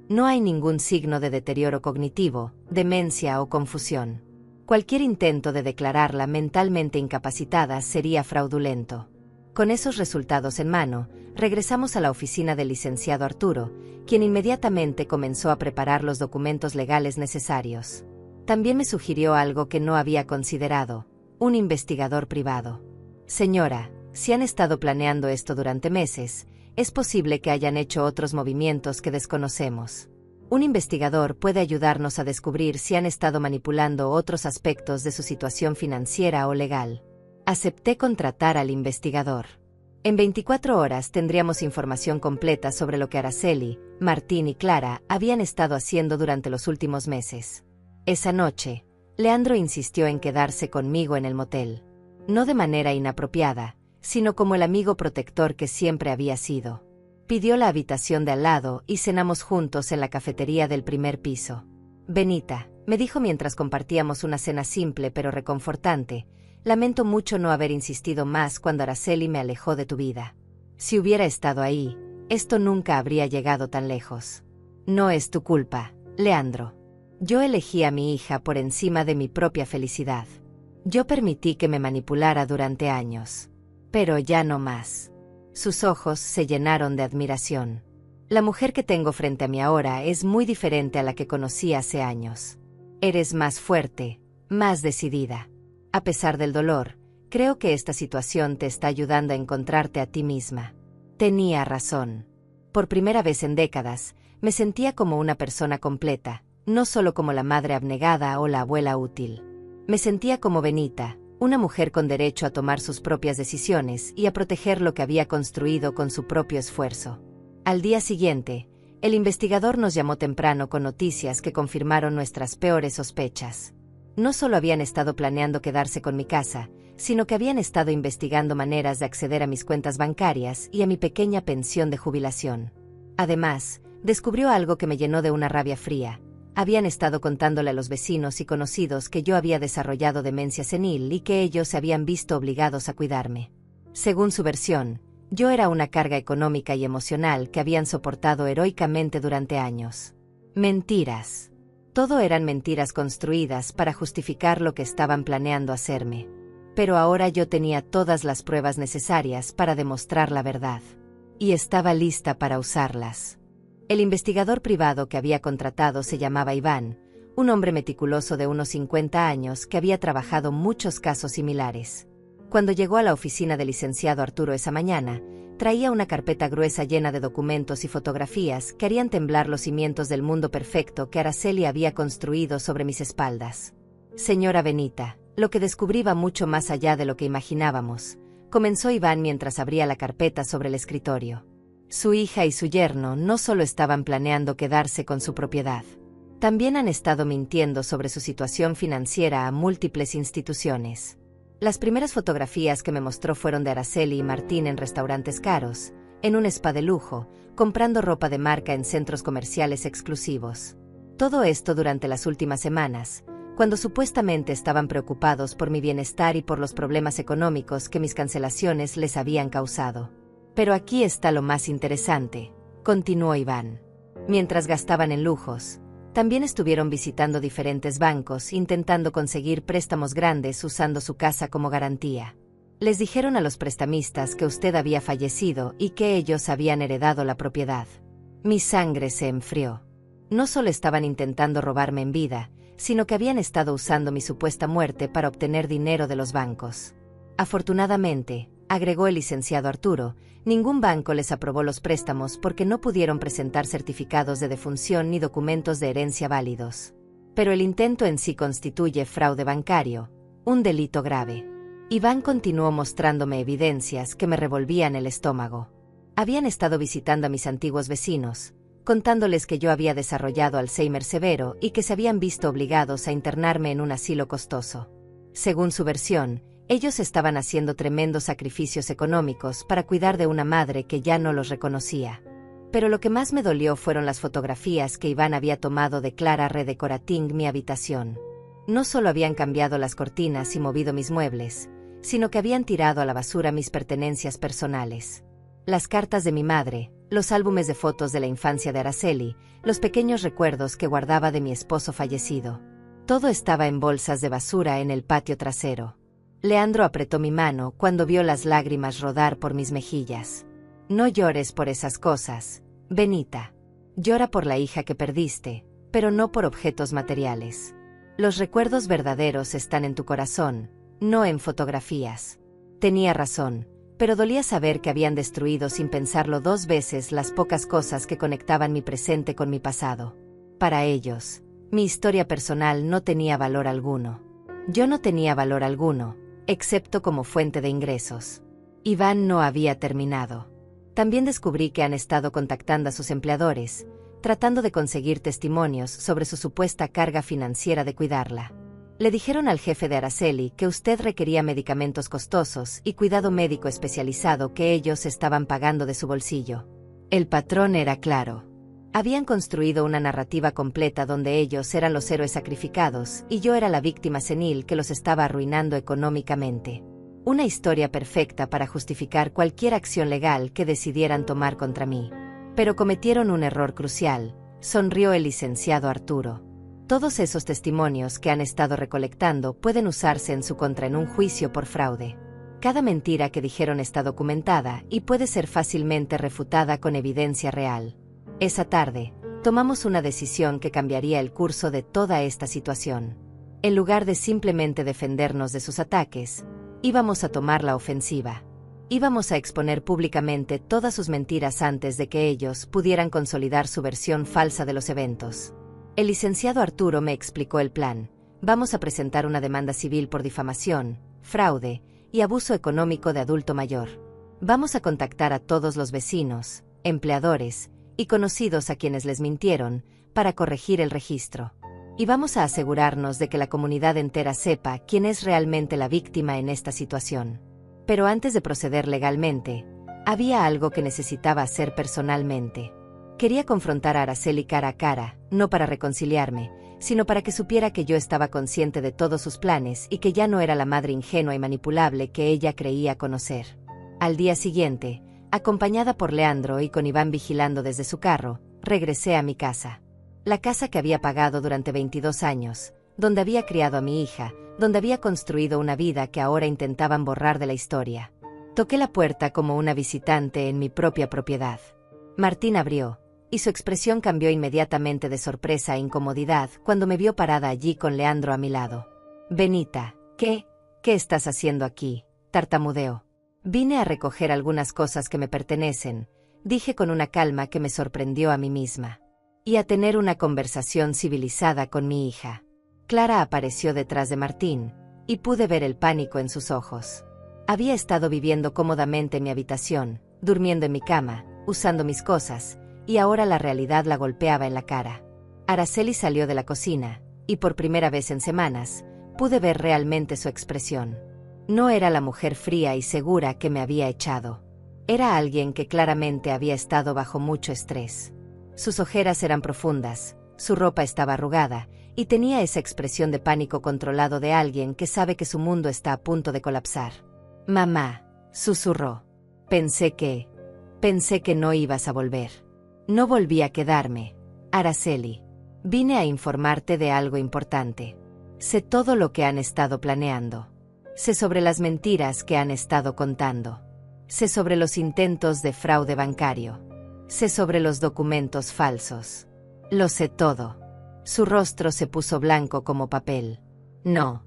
No hay ningún signo de deterioro cognitivo, demencia o confusión. Cualquier intento de declararla mentalmente incapacitada sería fraudulento. Con esos resultados en mano, regresamos a la oficina del licenciado Arturo, quien inmediatamente comenzó a preparar los documentos legales necesarios. También me sugirió algo que no había considerado: un investigador privado. Señora, si han estado planeando esto durante meses, es posible que hayan hecho otros movimientos que desconocemos. Un investigador puede ayudarnos a descubrir si han estado manipulando otros aspectos de su situación financiera o legal. Acepté contratar al investigador. En 24 horas tendríamos información completa sobre lo que Araceli, Martín y Clara habían estado haciendo durante los últimos meses. Esa noche, Leandro insistió en quedarse conmigo en el motel. No de manera inapropiada, sino como el amigo protector que siempre había sido. Pidió la habitación de al lado y cenamos juntos en la cafetería del primer piso. Benita, me dijo mientras compartíamos una cena simple pero reconfortante, lamento mucho no haber insistido más cuando Araceli me alejó de tu vida. Si hubiera estado ahí, esto nunca habría llegado tan lejos. No es tu culpa, Leandro. Yo elegí a mi hija por encima de mi propia felicidad. Yo permití que me manipulara durante años. Pero ya no más. Sus ojos se llenaron de admiración. La mujer que tengo frente a mí ahora es muy diferente a la que conocí hace años. Eres más fuerte, más decidida. A pesar del dolor, creo que esta situación te está ayudando a encontrarte a ti misma. Tenía razón. Por primera vez en décadas, me sentía como una persona completa, no solo como la madre abnegada o la abuela útil. Me sentía como Benita, una mujer con derecho a tomar sus propias decisiones y a proteger lo que había construido con su propio esfuerzo. Al día siguiente, el investigador nos llamó temprano con noticias que confirmaron nuestras peores sospechas. No solo habían estado planeando quedarse con mi casa, sino que habían estado investigando maneras de acceder a mis cuentas bancarias y a mi pequeña pensión de jubilación. Además, descubrió algo que me llenó de una rabia fría. Habían estado contándole a los vecinos y conocidos que yo había desarrollado demencia senil y que ellos se habían visto obligados a cuidarme. Según su versión, yo era una carga económica y emocional que habían soportado heroicamente durante años. Mentiras. Todo eran mentiras construidas para justificar lo que estaban planeando hacerme. Pero ahora yo tenía todas las pruebas necesarias para demostrar la verdad. Y estaba lista para usarlas. El investigador privado que había contratado se llamaba Iván, un hombre meticuloso de unos 50 años que había trabajado muchos casos similares. Cuando llegó a la oficina del licenciado Arturo esa mañana, traía una carpeta gruesa llena de documentos y fotografías que harían temblar los cimientos del mundo perfecto que Araceli había construido sobre mis espaldas. Señora Benita, lo que descubrí va mucho más allá de lo que imaginábamos, comenzó Iván mientras abría la carpeta sobre el escritorio. Su hija y su yerno no solo estaban planeando quedarse con su propiedad, también han estado mintiendo sobre su situación financiera a múltiples instituciones. Las primeras fotografías que me mostró fueron de Araceli y Martín en restaurantes caros, en un spa de lujo, comprando ropa de marca en centros comerciales exclusivos. Todo esto durante las últimas semanas, cuando supuestamente estaban preocupados por mi bienestar y por los problemas económicos que mis cancelaciones les habían causado. Pero aquí está lo más interesante, continuó Iván. Mientras gastaban en lujos, también estuvieron visitando diferentes bancos intentando conseguir préstamos grandes usando su casa como garantía. Les dijeron a los prestamistas que usted había fallecido y que ellos habían heredado la propiedad. Mi sangre se enfrió. No solo estaban intentando robarme en vida, sino que habían estado usando mi supuesta muerte para obtener dinero de los bancos. Afortunadamente, agregó el licenciado Arturo, ningún banco les aprobó los préstamos porque no pudieron presentar certificados de defunción ni documentos de herencia válidos. Pero el intento en sí constituye fraude bancario, un delito grave. Iván continuó mostrándome evidencias que me revolvían el estómago. Habían estado visitando a mis antiguos vecinos, contándoles que yo había desarrollado Alzheimer severo y que se habían visto obligados a internarme en un asilo costoso. Según su versión, ellos estaban haciendo tremendos sacrificios económicos para cuidar de una madre que ya no los reconocía. Pero lo que más me dolió fueron las fotografías que Iván había tomado de Clara redecorating mi habitación. No solo habían cambiado las cortinas y movido mis muebles, sino que habían tirado a la basura mis pertenencias personales. Las cartas de mi madre, los álbumes de fotos de la infancia de Araceli, los pequeños recuerdos que guardaba de mi esposo fallecido. Todo estaba en bolsas de basura en el patio trasero. Leandro apretó mi mano cuando vio las lágrimas rodar por mis mejillas. No llores por esas cosas, Benita. Llora por la hija que perdiste, pero no por objetos materiales. Los recuerdos verdaderos están en tu corazón, no en fotografías. Tenía razón, pero dolía saber que habían destruido sin pensarlo 2 veces las pocas cosas que conectaban mi presente con mi pasado. Para ellos, mi historia personal no tenía valor alguno. Yo no tenía valor alguno, excepto como fuente de ingresos. Iván no había terminado. También descubrí que han estado contactando a sus empleadores, tratando de conseguir testimonios sobre su supuesta carga financiera de cuidarla. Le dijeron al jefe de Araceli que usted requería medicamentos costosos y cuidado médico especializado que ellos estaban pagando de su bolsillo. El patrón era claro. Habían construido una narrativa completa donde ellos eran los héroes sacrificados y yo era la víctima senil que los estaba arruinando económicamente. Una historia perfecta para justificar cualquier acción legal que decidieran tomar contra mí. Pero cometieron un error crucial, sonrió el licenciado Arturo. Todos esos testimonios que han estado recolectando pueden usarse en su contra en un juicio por fraude. Cada mentira que dijeron está documentada y puede ser fácilmente refutada con evidencia real. Esa tarde, tomamos una decisión que cambiaría el curso de toda esta situación. En lugar de simplemente defendernos de sus ataques, íbamos a tomar la ofensiva. Íbamos a exponer públicamente todas sus mentiras antes de que ellos pudieran consolidar su versión falsa de los eventos. El licenciado Arturo me explicó el plan. Vamos a presentar una demanda civil por difamación, fraude y abuso económico de adulto mayor. Vamos a contactar a todos los vecinos, empleadores y conocidos a quienes les mintieron para corregir el registro. Y vamos a asegurarnos de que la comunidad entera sepa quién es realmente la víctima en esta situación. Pero antes de proceder legalmente, había algo que necesitaba hacer personalmente. Quería confrontar a Araceli cara a cara, no para reconciliarme, sino para que supiera que yo estaba consciente de todos sus planes y que ya no era la madre ingenua y manipulable que ella creía conocer. Al día siguiente, acompañada por Leandro y con Iván vigilando desde su carro, regresé a mi casa. La casa que había pagado durante 22 años, donde había criado a mi hija, donde había construido una vida que ahora intentaban borrar de la historia. Toqué la puerta como una visitante en mi propia propiedad. Martín abrió, y su expresión cambió inmediatamente de sorpresa a incomodidad cuando me vio parada allí con Leandro a mi lado. «Benita, ¿qué estás haciendo aquí?», tartamudeó. «Vine a recoger algunas cosas que me pertenecen», dije con una calma que me sorprendió a mí misma. «Y a tener una conversación civilizada con mi hija». Clara apareció detrás de Martín, y pude ver el pánico en sus ojos. Había estado viviendo cómodamente en mi habitación, durmiendo en mi cama, usando mis cosas, y ahora la realidad la golpeaba en la cara. Araceli salió de la cocina, y por primera vez en semanas, pude ver realmente su expresión. No era la mujer fría y segura que me había echado. Era alguien que claramente había estado bajo mucho estrés. Sus ojeras eran profundas, su ropa estaba arrugada, y tenía esa expresión de pánico controlado de alguien que sabe que su mundo está a punto de colapsar. «Mamá», susurró. Pensé que no ibas a volver». «No volví a quedarme, Araceli. Vine a informarte de algo importante. Sé todo lo que han estado planeando. Sé sobre las mentiras que han estado contando. Sé sobre los intentos de fraude bancario. Sé sobre los documentos falsos. Lo sé todo». Su rostro se puso blanco como papel. No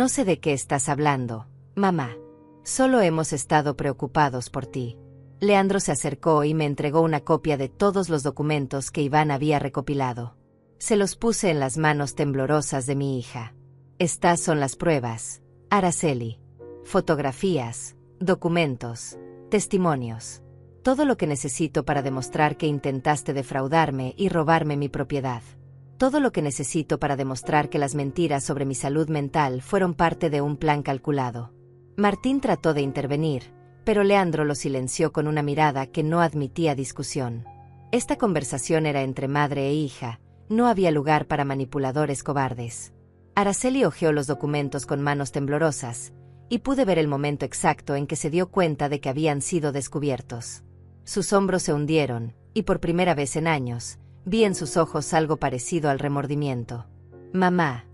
sé de qué estás hablando, mamá. Solo hemos estado preocupados por ti». Leandro se acercó y me entregó una copia de todos los documentos que Iván había recopilado. Se los puse en las manos temblorosas de mi hija. «Estas son las pruebas, Araceli. Fotografías, documentos, testimonios. Todo lo que necesito para demostrar que intentaste defraudarme y robarme mi propiedad. Todo lo que necesito para demostrar que las mentiras sobre mi salud mental fueron parte de un plan calculado». Martín trató de intervenir, pero Leandro lo silenció con una mirada que no admitía discusión. Esta conversación era entre madre e hija, no había lugar para manipuladores cobardes. Araceli hojeó los documentos con manos temblorosas, y pude ver el momento exacto en que se dio cuenta de que habían sido descubiertos. Sus hombros se hundieron, y por primera vez en años, vi en sus ojos algo parecido al remordimiento. «Mamá,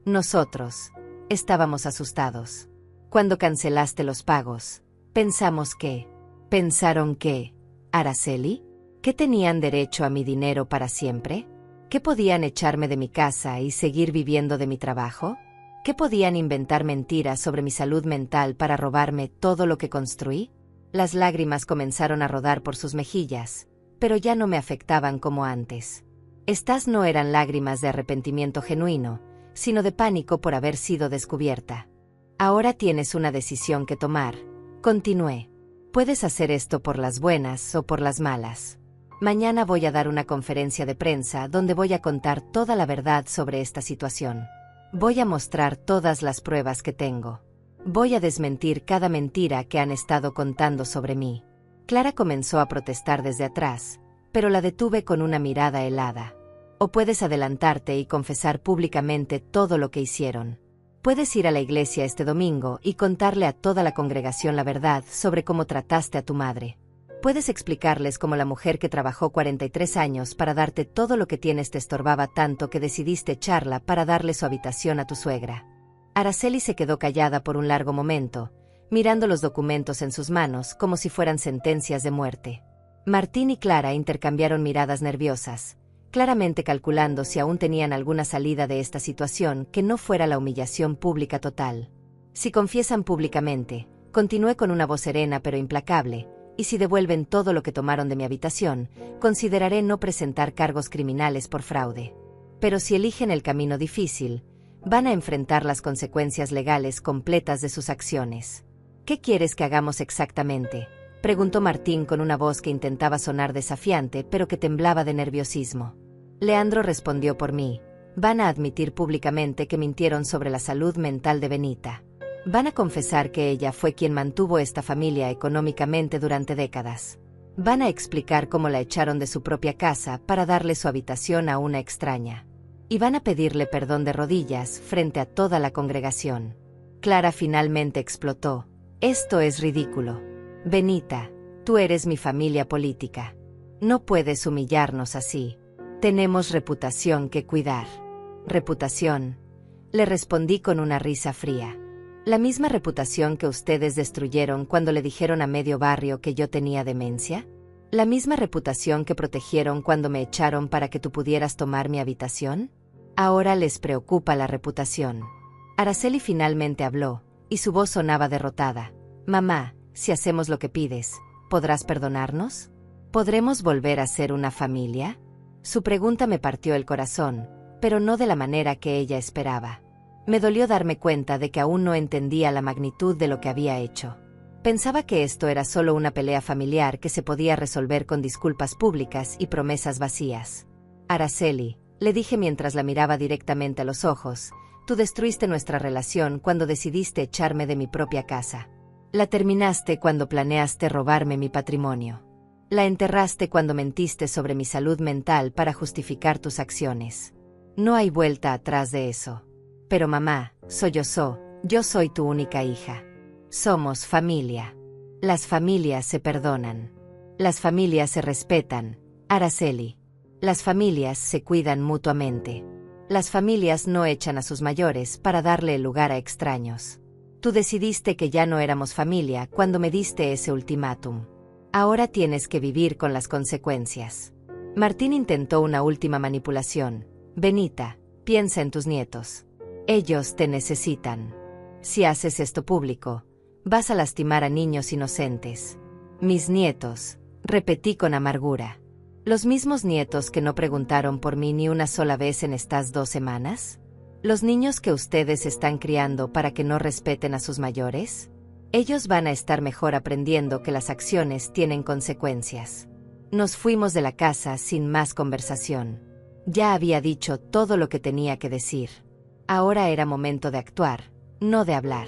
nosotros, estábamos asustados. Cuando cancelaste los pagos, ¿Pensaron que, Araceli? ¿Que tenían derecho a mi dinero para siempre? ¿Que podían echarme de mi casa y seguir viviendo de mi trabajo? ¿Que podían inventar mentiras sobre mi salud mental para robarme todo lo que construí?» Las lágrimas comenzaron a rodar por sus mejillas, pero ya no me afectaban como antes. Estas no eran lágrimas de arrepentimiento genuino, sino de pánico por haber sido descubierta. «Ahora tienes una decisión que tomar», continué. «Puedes hacer esto por las buenas o por las malas. Mañana voy a dar una conferencia de prensa donde voy a contar toda la verdad sobre esta situación. Voy a mostrar todas las pruebas que tengo. Voy a desmentir cada mentira que han estado contando sobre mí. Clara comenzó a protestar desde atrás, pero la detuve con una mirada helada. O puedes adelantarte y confesar públicamente todo lo que hicieron. Puedes ir a la iglesia este domingo y contarle a toda la congregación la verdad sobre cómo trataste a tu madre. Puedes explicarles cómo la mujer que trabajó 43 años para darte todo lo que tienes te estorbaba tanto que decidiste echarla para darle su habitación a tu suegra. Araceli se quedó callada por un largo momento, mirando los documentos en sus manos como si fueran sentencias de muerte. Martín y Clara intercambiaron miradas nerviosas, claramente calculando si aún tenían alguna salida de esta situación que no fuera la humillación pública total. Si confiesan públicamente, continué con una voz serena pero implacable, y si devuelven todo lo que tomaron de mi habitación, consideraré no presentar cargos criminales por fraude. Pero si eligen el camino difícil, van a enfrentar las consecuencias legales completas de sus acciones. ¿Qué quieres que hagamos exactamente?, preguntó Martín con una voz que intentaba sonar desafiante pero que temblaba de nerviosismo. Leandro respondió por mí. Van a admitir públicamente que mintieron sobre la salud mental de Benita. Van a confesar que ella fue quien mantuvo esta familia económicamente durante décadas. Van a explicar cómo la echaron de su propia casa para darle su habitación a una extraña. Y van a pedirle perdón de rodillas frente a toda la congregación. Clara finalmente explotó. Esto es ridículo. Benita, tú eres mi familia política. No puedes humillarnos así. Tenemos reputación que cuidar. ¿Reputación? Le respondí con una risa fría. La misma reputación que ustedes destruyeron cuando le dijeron a medio barrio que yo tenía demencia. ¿La misma reputación que protegieron cuando me echaron para que tú pudieras tomar mi habitación? Ahora les preocupa la reputación. Araceli finalmente habló, y su voz sonaba derrotada. Mamá, si hacemos lo que pides, ¿podrás perdonarnos? ¿Podremos volver a ser una familia? Su pregunta me partió el corazón, pero no de la manera que ella esperaba. Me dolió darme cuenta de que aún no entendía la magnitud de lo que había hecho. Pensaba que esto era solo una pelea familiar que se podía resolver con disculpas públicas y promesas vacías. Araceli, le dije mientras la miraba directamente a los ojos, tú destruiste nuestra relación cuando decidiste echarme de mi propia casa. La terminaste cuando planeaste robarme mi patrimonio. La enterraste cuando mentiste sobre mi salud mental para justificar tus acciones. No hay vuelta atrás de eso. Pero mamá, yo soy tu única hija. Somos familia. Las familias se perdonan. Las familias se respetan, Araceli. Las familias se cuidan mutuamente. Las familias no echan a sus mayores para darle el lugar a extraños. Tú decidiste que ya no éramos familia cuando me diste ese ultimátum. Ahora tienes que vivir con las consecuencias. Martín intentó una última manipulación. Benita, piensa en tus nietos. Ellos te necesitan. Si haces esto público, vas a lastimar a niños inocentes. Mis nietos, repetí con amargura. ¿Los mismos nietos que no preguntaron por mí ni una sola vez en estas 2 semanas? ¿Los niños que ustedes están criando para que no respeten a sus mayores? Ellos van a estar mejor aprendiendo que las acciones tienen consecuencias. Nos fuimos de la casa sin más conversación. Ya había dicho todo lo que tenía que decir. Ahora era momento de actuar, no de hablar.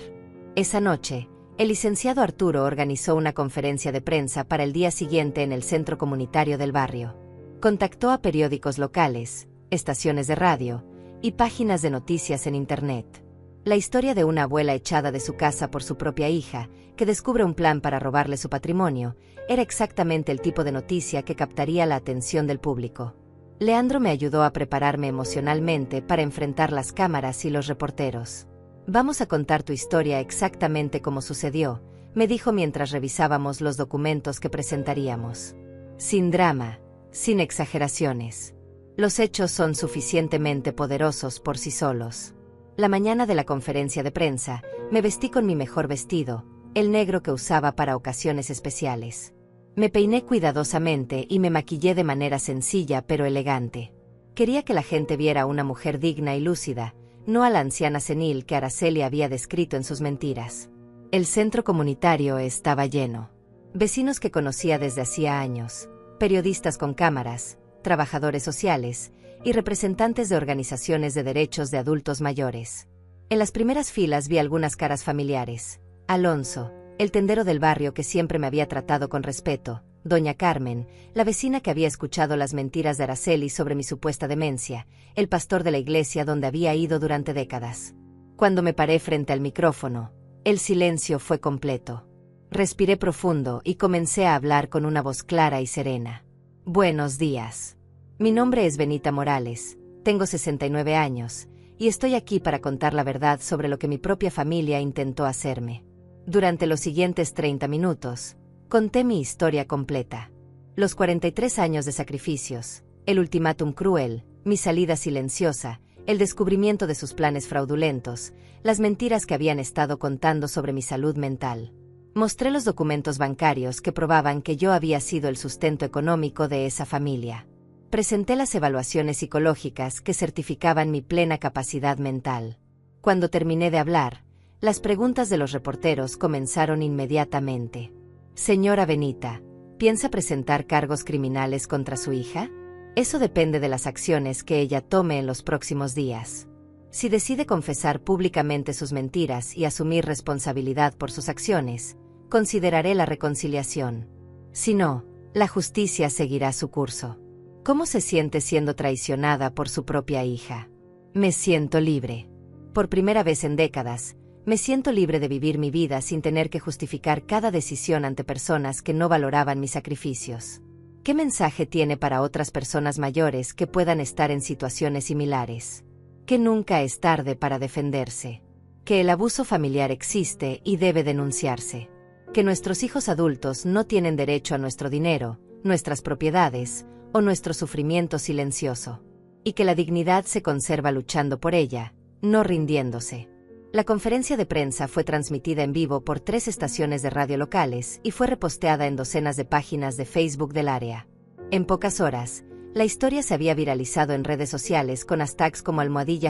Esa noche, el licenciado Arturo organizó una conferencia de prensa para el día siguiente en el centro comunitario del barrio. Contactó a periódicos locales, estaciones de radio y páginas de noticias en Internet. La historia de una abuela echada de su casa por su propia hija, que descubre un plan para robarle su patrimonio, era exactamente el tipo de noticia que captaría la atención del público. Leandro me ayudó a prepararme emocionalmente para enfrentar las cámaras y los reporteros. Vamos a contar tu historia exactamente como sucedió, me dijo mientras revisábamos los documentos que presentaríamos. Sin drama, sin exageraciones. Los hechos son suficientemente poderosos por sí solos. La mañana de la conferencia de prensa, me vestí con mi mejor vestido, el negro que usaba para ocasiones especiales. Me peiné cuidadosamente y me maquillé de manera sencilla pero elegante. Quería que la gente viera a una mujer digna y lúcida, no a la anciana senil que Araceli había descrito en sus mentiras. El centro comunitario estaba lleno. Vecinos que conocía desde hacía años, periodistas con cámaras, trabajadores sociales, y representantes de organizaciones de derechos de adultos mayores. En las primeras filas vi algunas caras familiares. Alonso, el tendero del barrio que siempre me había tratado con respeto, doña Carmen, la vecina que había escuchado las mentiras de Araceli sobre mi supuesta demencia, el pastor de la iglesia donde había ido durante décadas. Cuando me paré frente al micrófono, el silencio fue completo. Respiré profundo y comencé a hablar con una voz clara y serena. Buenos días. Mi nombre es Benita Morales, tengo 69 años, y estoy aquí para contar la verdad sobre lo que mi propia familia intentó hacerme. Durante los siguientes 30 minutos, conté mi historia completa. Los 43 años de sacrificios, el ultimátum cruel, mi salida silenciosa, el descubrimiento de sus planes fraudulentos, las mentiras que habían estado contando sobre mi salud mental. Mostré los documentos bancarios que probaban que yo había sido el sustento económico de esa familia. Presenté las evaluaciones psicológicas que certificaban mi plena capacidad mental. Cuando terminé de hablar, las preguntas de los reporteros comenzaron inmediatamente. Señora Benita, ¿piensa presentar cargos criminales contra su hija? Eso depende de las acciones que ella tome en los próximos días. Si decide confesar públicamente sus mentiras y asumir responsabilidad por sus acciones, consideraré la reconciliación. Si no, la justicia seguirá su curso. ¿Cómo se siente siendo traicionada por su propia hija? Me siento libre. Por primera vez en décadas, me siento libre de vivir mi vida sin tener que justificar cada decisión ante personas que no valoraban mis sacrificios. ¿Qué mensaje tiene para otras personas mayores que puedan estar en situaciones similares? Que nunca es tarde para defenderse. Que el abuso familiar existe y debe denunciarse. Que nuestros hijos adultos no tienen derecho a nuestro dinero, nuestras propiedades, o nuestro sufrimiento silencioso. Y que la dignidad se conserva luchando por ella, no rindiéndose. La conferencia de prensa fue transmitida en vivo por 3 estaciones de radio locales y fue reposteada en docenas de páginas de Facebook del área. En pocas horas, la historia se había viralizado en redes sociales con hashtags como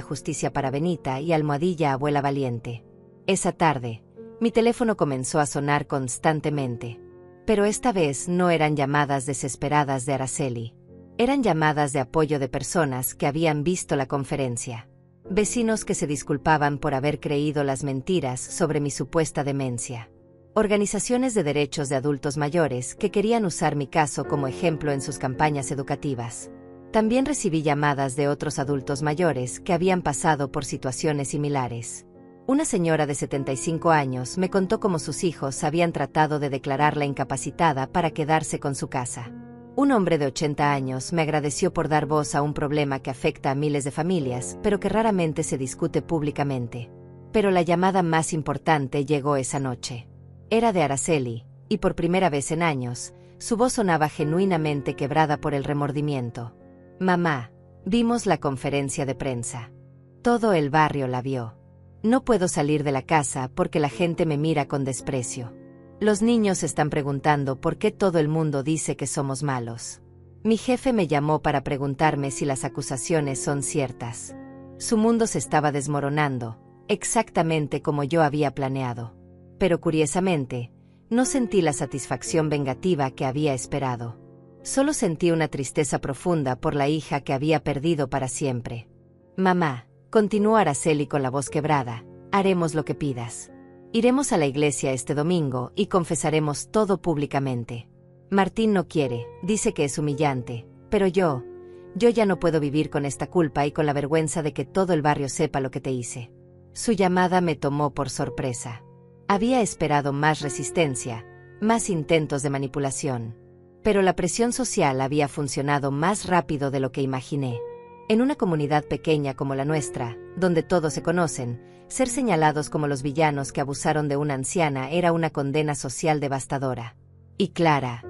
#Justicia para Benita y #Abuela Valiente. Esa tarde, mi teléfono comenzó a sonar constantemente. Pero esta vez no eran llamadas desesperadas de Araceli. Eran llamadas de apoyo de personas que habían visto la conferencia. Vecinos que se disculpaban por haber creído las mentiras sobre mi supuesta demencia. Organizaciones de derechos de adultos mayores que querían usar mi caso como ejemplo en sus campañas educativas. También recibí llamadas de otros adultos mayores que habían pasado por situaciones similares. Una señora de 75 años me contó cómo sus hijos habían tratado de declararla incapacitada para quedarse con su casa. Un hombre de 80 años me agradeció por dar voz a un problema que afecta a miles de familias, pero que raramente se discute públicamente. Pero la llamada más importante llegó esa noche. Era de Araceli, y por primera vez en años, su voz sonaba genuinamente quebrada por el remordimiento. Mamá, vimos la conferencia de prensa. Todo el barrio la vio. No puedo salir de la casa porque la gente me mira con desprecio. Los niños están preguntando por qué todo el mundo dice que somos malos. Mi jefe me llamó para preguntarme si las acusaciones son ciertas. Su mundo se estaba desmoronando, exactamente como yo había planeado. Pero curiosamente, no sentí la satisfacción vengativa que había esperado. Solo sentí una tristeza profunda por la hija que había perdido para siempre. Mamá, continuó Araceli con la voz quebrada, haremos lo que pidas. Iremos a la iglesia este domingo y confesaremos todo públicamente. Martín no quiere, dice que es humillante, pero yo ya no puedo vivir con esta culpa y con la vergüenza de que todo el barrio sepa lo que te hice. Su llamada me tomó por sorpresa. Había esperado más resistencia, más intentos de manipulación. Pero la presión social había funcionado más rápido de lo que imaginé. En una comunidad pequeña como la nuestra, donde todos se conocen, ser señalados como los villanos que abusaron de una anciana era una condena social devastadora. ¿Y Clara?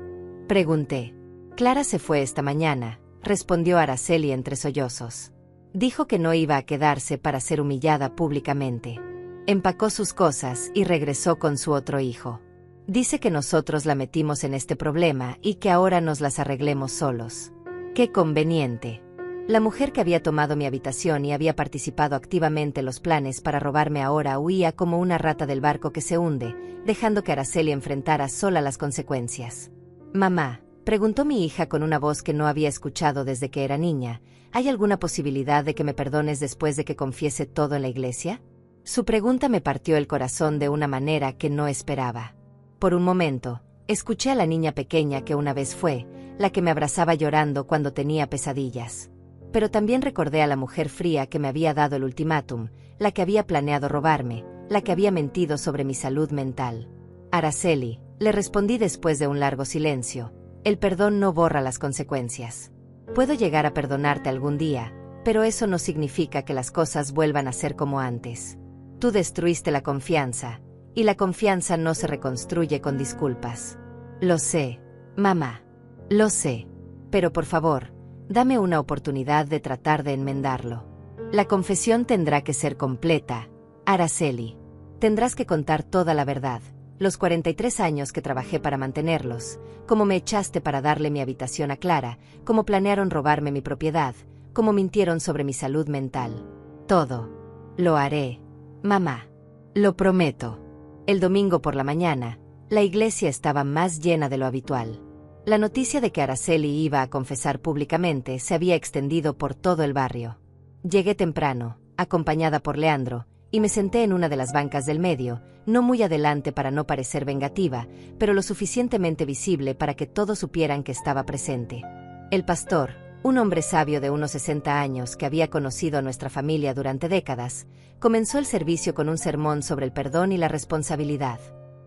Pregunté. Clara se fue esta mañana, respondió Araceli entre sollozos. Dijo que no iba a quedarse para ser humillada públicamente. Empacó sus cosas y regresó con su otro hijo. Dice que nosotros la metimos en este problema y que ahora nos las arreglemos solos. ¡Qué conveniente! La mujer que había tomado mi habitación y había participado activamente en los planes para robarme ahora huía como una rata del barco que se hunde, dejando que Araceli enfrentara sola las consecuencias. Mamá, Preguntó mi hija con una voz que no había escuchado desde que era niña. ¿Hay alguna posibilidad de que me perdones después de que confiese todo en la iglesia? Su pregunta me partió el corazón de una manera que no esperaba. Por un momento, escuché a la niña pequeña que una vez fue, la que me abrazaba llorando cuando tenía pesadillas. Pero también recordé a la mujer fría que me había dado el ultimátum, la que había planeado robarme, la que había mentido sobre mi salud mental. Araceli, le respondí después de un largo silencio, el perdón no borra las consecuencias. Puedo llegar a perdonarte algún día, pero eso no significa que las cosas vuelvan a ser como antes. Tú destruiste la confianza, y la confianza no se reconstruye con disculpas. Lo sé, mamá. Lo sé. Pero por favor, dame una oportunidad de tratar de enmendarlo. La confesión tendrá que ser completa, Araceli. Tendrás que contar toda la verdad, los 43 años que trabajé para mantenerlos, cómo me echaste para darle mi habitación a Clara, cómo planearon robarme mi propiedad, cómo mintieron sobre mi salud mental. Todo. Lo haré, mamá. Lo prometo. El domingo por la mañana, la iglesia estaba más llena de lo habitual. La noticia de que Araceli iba a confesar públicamente se había extendido por todo el barrio. Llegué temprano, acompañada por Leandro, y me senté en una de las bancas del medio, no muy adelante para no parecer vengativa, pero lo suficientemente visible para que todos supieran que estaba presente. El pastor, un hombre sabio de unos 60 años que había conocido a nuestra familia durante décadas, comenzó el servicio con un sermón sobre el perdón y la responsabilidad.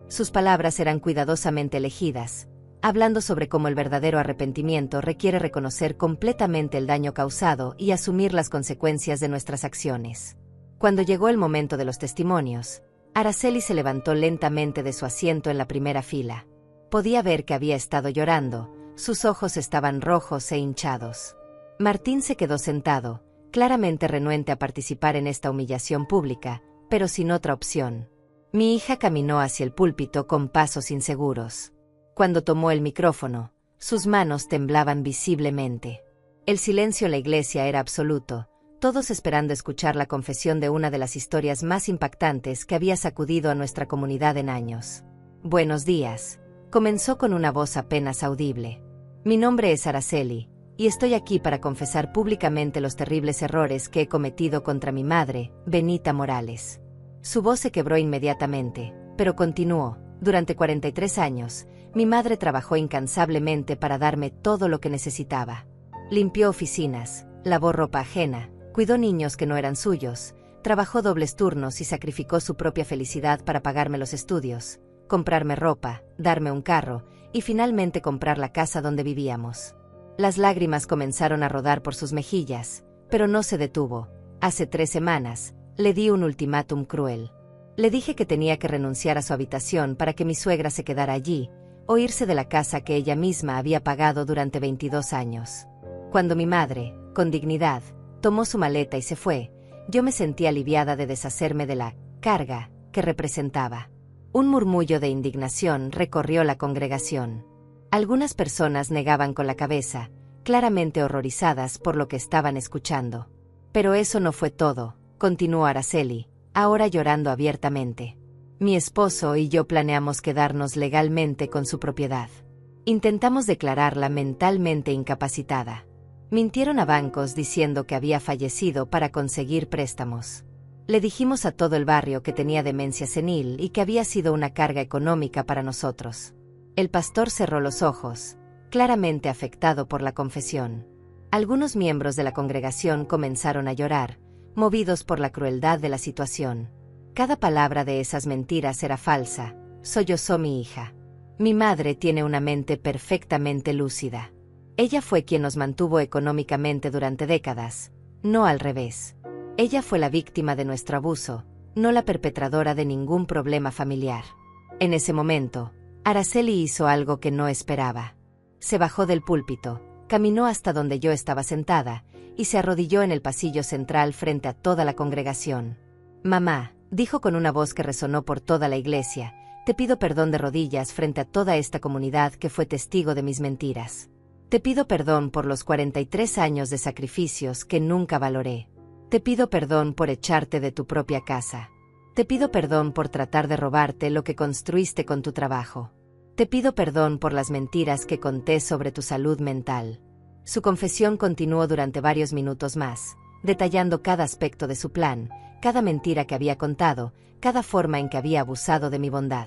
Sus palabras eran cuidadosamente elegidas, hablando sobre cómo el verdadero arrepentimiento requiere reconocer completamente el daño causado y asumir las consecuencias de nuestras acciones. Cuando llegó el momento de los testimonios, Araceli se levantó lentamente de su asiento en la primera fila. Podía ver que había estado llorando, sus ojos estaban rojos e hinchados. Martín se quedó sentado, claramente renuente a participar en esta humillación pública, pero sin otra opción. Mi hija caminó hacia el púlpito con pasos inseguros. Cuando tomó el micrófono, sus manos temblaban visiblemente. El silencio en la iglesia era absoluto, todos esperando escuchar la confesión de una de las historias más impactantes que había sacudido a nuestra comunidad en años. Buenos días, comenzó con una voz apenas audible. Mi nombre es Araceli, y estoy aquí para confesar públicamente los terribles errores que he cometido contra mi madre, Benita Morales. Su voz se quebró inmediatamente, pero continuó. Durante 43 años, mi madre trabajó incansablemente para darme todo lo que necesitaba. Limpió oficinas, lavó ropa ajena, cuidó niños que no eran suyos, trabajó dobles turnos y sacrificó su propia felicidad para pagarme los estudios, comprarme ropa, darme un carro y finalmente comprar la casa donde vivíamos. Las lágrimas comenzaron a rodar por sus mejillas, pero no se detuvo. Hace 3 semanas, le di un ultimátum cruel. Le dije que tenía que renunciar a su habitación para que mi suegra se quedara allí, o irse de la casa que ella misma había pagado durante 22 años. Cuando mi madre, con dignidad, tomó su maleta y se fue, yo me sentí aliviada de deshacerme de la carga que representaba. Un murmullo de indignación recorrió la congregación. Algunas personas negaban con la cabeza, claramente horrorizadas por lo que estaban escuchando. Pero eso no fue todo, continuó Araceli, ahora llorando abiertamente. Mi esposo y yo planeamos quedarnos legalmente con su propiedad. Intentamos declararla mentalmente incapacitada. Mintieron a bancos diciendo que había fallecido para conseguir préstamos. Le dijimos a todo el barrio que tenía demencia senil y que había sido una carga económica para nosotros. El pastor cerró los ojos, claramente afectado por la confesión. Algunos miembros de la congregación comenzaron a llorar, movidos por la crueldad de la situación. Cada palabra de esas mentiras era falsa, sollozó mi hija. Mi madre tiene una mente perfectamente lúcida. Ella fue quien nos mantuvo económicamente durante décadas, no al revés. Ella fue la víctima de nuestro abuso, no la perpetradora de ningún problema familiar. En ese momento, Araceli hizo algo que no esperaba. Se bajó del púlpito, caminó hasta donde yo estaba sentada, y se arrodilló en el pasillo central frente a toda la congregación. Mamá, dijo con una voz que resonó por toda la iglesia, te pido perdón de rodillas frente a toda esta comunidad que fue testigo de mis mentiras. Te pido perdón por los 43 años de sacrificios que nunca valoré. Te pido perdón por echarte de tu propia casa. Te pido perdón por tratar de robarte lo que construiste con tu trabajo. Te pido perdón por las mentiras que conté sobre tu salud mental. Su confesión continuó durante varios minutos más, detallando cada aspecto de su plan, cada mentira que había contado, cada forma en que había abusado de mi bondad.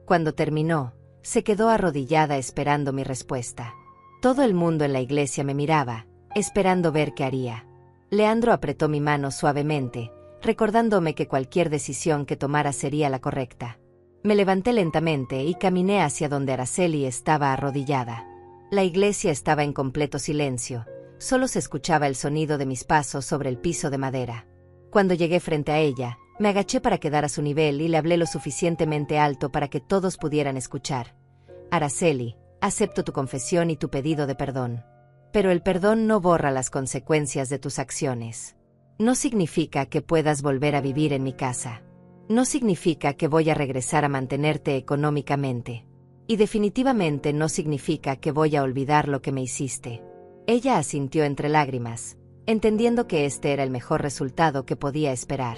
Cuando terminó, se quedó arrodillada esperando mi respuesta. Todo el mundo en la iglesia me miraba, esperando ver qué haría. Leandro apretó mi mano suavemente, recordándome que cualquier decisión que tomara sería la correcta. Me levanté lentamente y caminé hacia donde Araceli estaba arrodillada. La iglesia estaba en completo silencio, solo se escuchaba el sonido de mis pasos sobre el piso de madera. Cuando llegué frente a ella, me agaché para quedar a su nivel y le hablé lo suficientemente alto para que todos pudieran escuchar. Araceli, acepto tu confesión y tu pedido de perdón. Pero el perdón no borra las consecuencias de tus acciones. No significa que puedas volver a vivir en mi casa. No significa que voy a regresar a mantenerte económicamente. Y definitivamente no significa que voy a olvidar lo que me hiciste. Ella asintió entre lágrimas, entendiendo que este era el mejor resultado que podía esperar.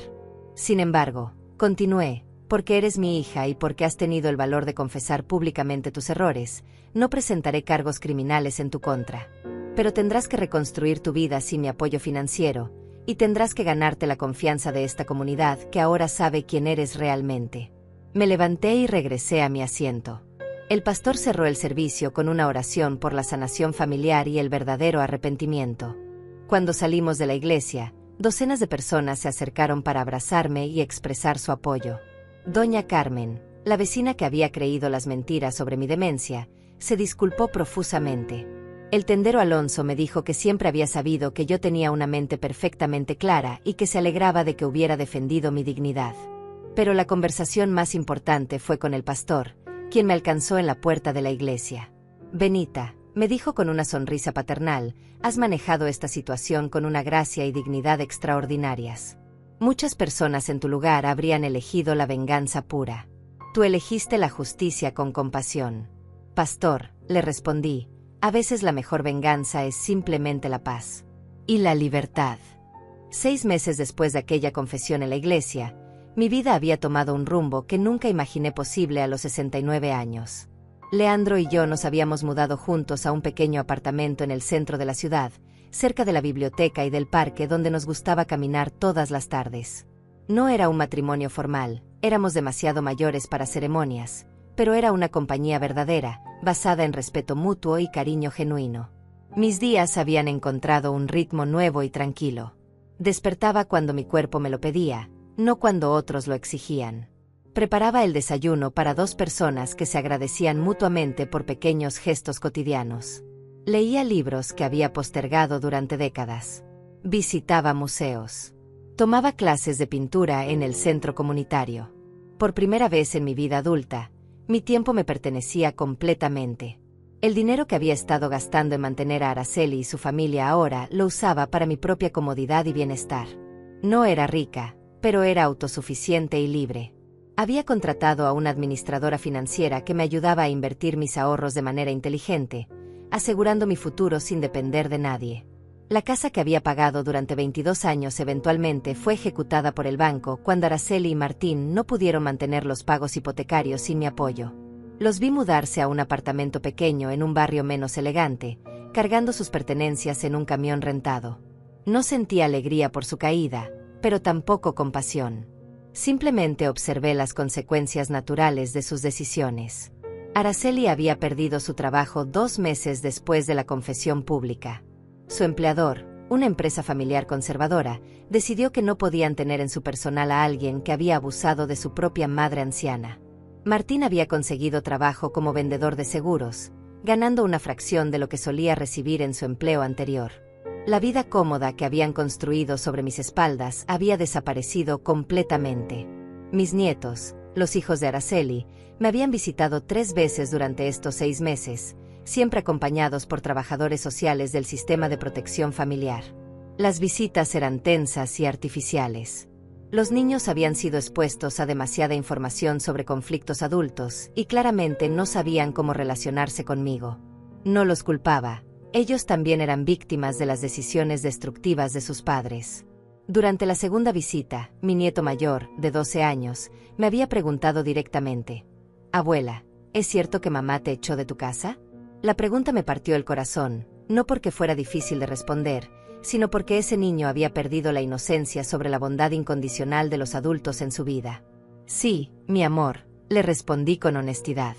Sin embargo, continué, porque eres mi hija y porque has tenido el valor de confesar públicamente tus errores, no presentaré cargos criminales en tu contra. Pero tendrás que reconstruir tu vida sin mi apoyo financiero, y tendrás que ganarte la confianza de esta comunidad que ahora sabe quién eres realmente. Me levanté y regresé a mi asiento. El pastor cerró el servicio con una oración por la sanación familiar y el verdadero arrepentimiento. Cuando salimos de la iglesia, docenas de personas se acercaron para abrazarme y expresar su apoyo. Doña Carmen, la vecina que había creído las mentiras sobre mi demencia, se disculpó profusamente. El tendero Alonso me dijo que siempre había sabido que yo tenía una mente perfectamente clara y que se alegraba de que hubiera defendido mi dignidad. Pero la conversación más importante fue con el pastor, quien me alcanzó en la puerta de la iglesia. Benita, me dijo con una sonrisa paternal, has manejado esta situación con una gracia y dignidad extraordinarias. Muchas personas en tu lugar habrían elegido la venganza pura. Tú elegiste la justicia con compasión. Pastor, le respondí, a veces la mejor venganza es simplemente la paz. Y la libertad. 6 meses después de aquella confesión en la iglesia, mi vida había tomado un rumbo que nunca imaginé posible a los 69 años. Leandro y yo nos habíamos mudado juntos a un pequeño apartamento en el centro de la ciudad, cerca de la biblioteca y del parque donde nos gustaba caminar todas las tardes. No era un matrimonio formal, éramos demasiado mayores para ceremonias, pero era una compañía verdadera, basada en respeto mutuo y cariño genuino. Mis días habían encontrado un ritmo nuevo y tranquilo. Despertaba cuando mi cuerpo me lo pedía, no cuando otros lo exigían. Preparaba el desayuno para 2 personas que se agradecían mutuamente por pequeños gestos cotidianos. Leía libros que había postergado durante décadas. Visitaba museos. Tomaba clases de pintura en el centro comunitario. Por primera vez en mi vida adulta, mi tiempo me pertenecía completamente. El dinero que había estado gastando en mantener a Araceli y su familia ahora lo usaba para mi propia comodidad y bienestar. No era rica, pero era autosuficiente y libre. Había contratado a una administradora financiera que me ayudaba a invertir mis ahorros de manera inteligente, asegurando mi futuro sin depender de nadie. La casa que había pagado durante 22 años eventualmente fue ejecutada por el banco cuando Araceli y Martín no pudieron mantener los pagos hipotecarios sin mi apoyo. Los vi mudarse a un apartamento pequeño en un barrio menos elegante, cargando sus pertenencias en un camión rentado. No sentí alegría por su caída, pero tampoco compasión. Simplemente observé las consecuencias naturales de sus decisiones. Araceli había perdido su trabajo 2 meses después de la confesión pública. Su empleador, una empresa familiar conservadora, decidió que no podían tener en su personal a alguien que había abusado de su propia madre anciana. Martín había conseguido trabajo como vendedor de seguros, ganando una fracción de lo que solía recibir en su empleo anterior. La vida cómoda que habían construido sobre mis espaldas había desaparecido completamente. Mis nietos, los hijos de Araceli, me habían visitado 3 veces durante estos 6 meses, siempre acompañados por trabajadores sociales del sistema de protección familiar. Las visitas eran tensas y artificiales. Los niños habían sido expuestos a demasiada información sobre conflictos adultos y claramente no sabían cómo relacionarse conmigo. No los culpaba. Ellos también eran víctimas de las decisiones destructivas de sus padres. Durante la segunda visita, mi nieto mayor, de 12 años, me había preguntado directamente: «Abuela, ¿Es cierto que mamá te echó de tu casa? La pregunta me partió el corazón, no porque fuera difícil de responder, sino porque ese niño había perdido la inocencia sobre la bondad incondicional de los adultos en su vida. Sí, mi amor, le respondí con honestidad.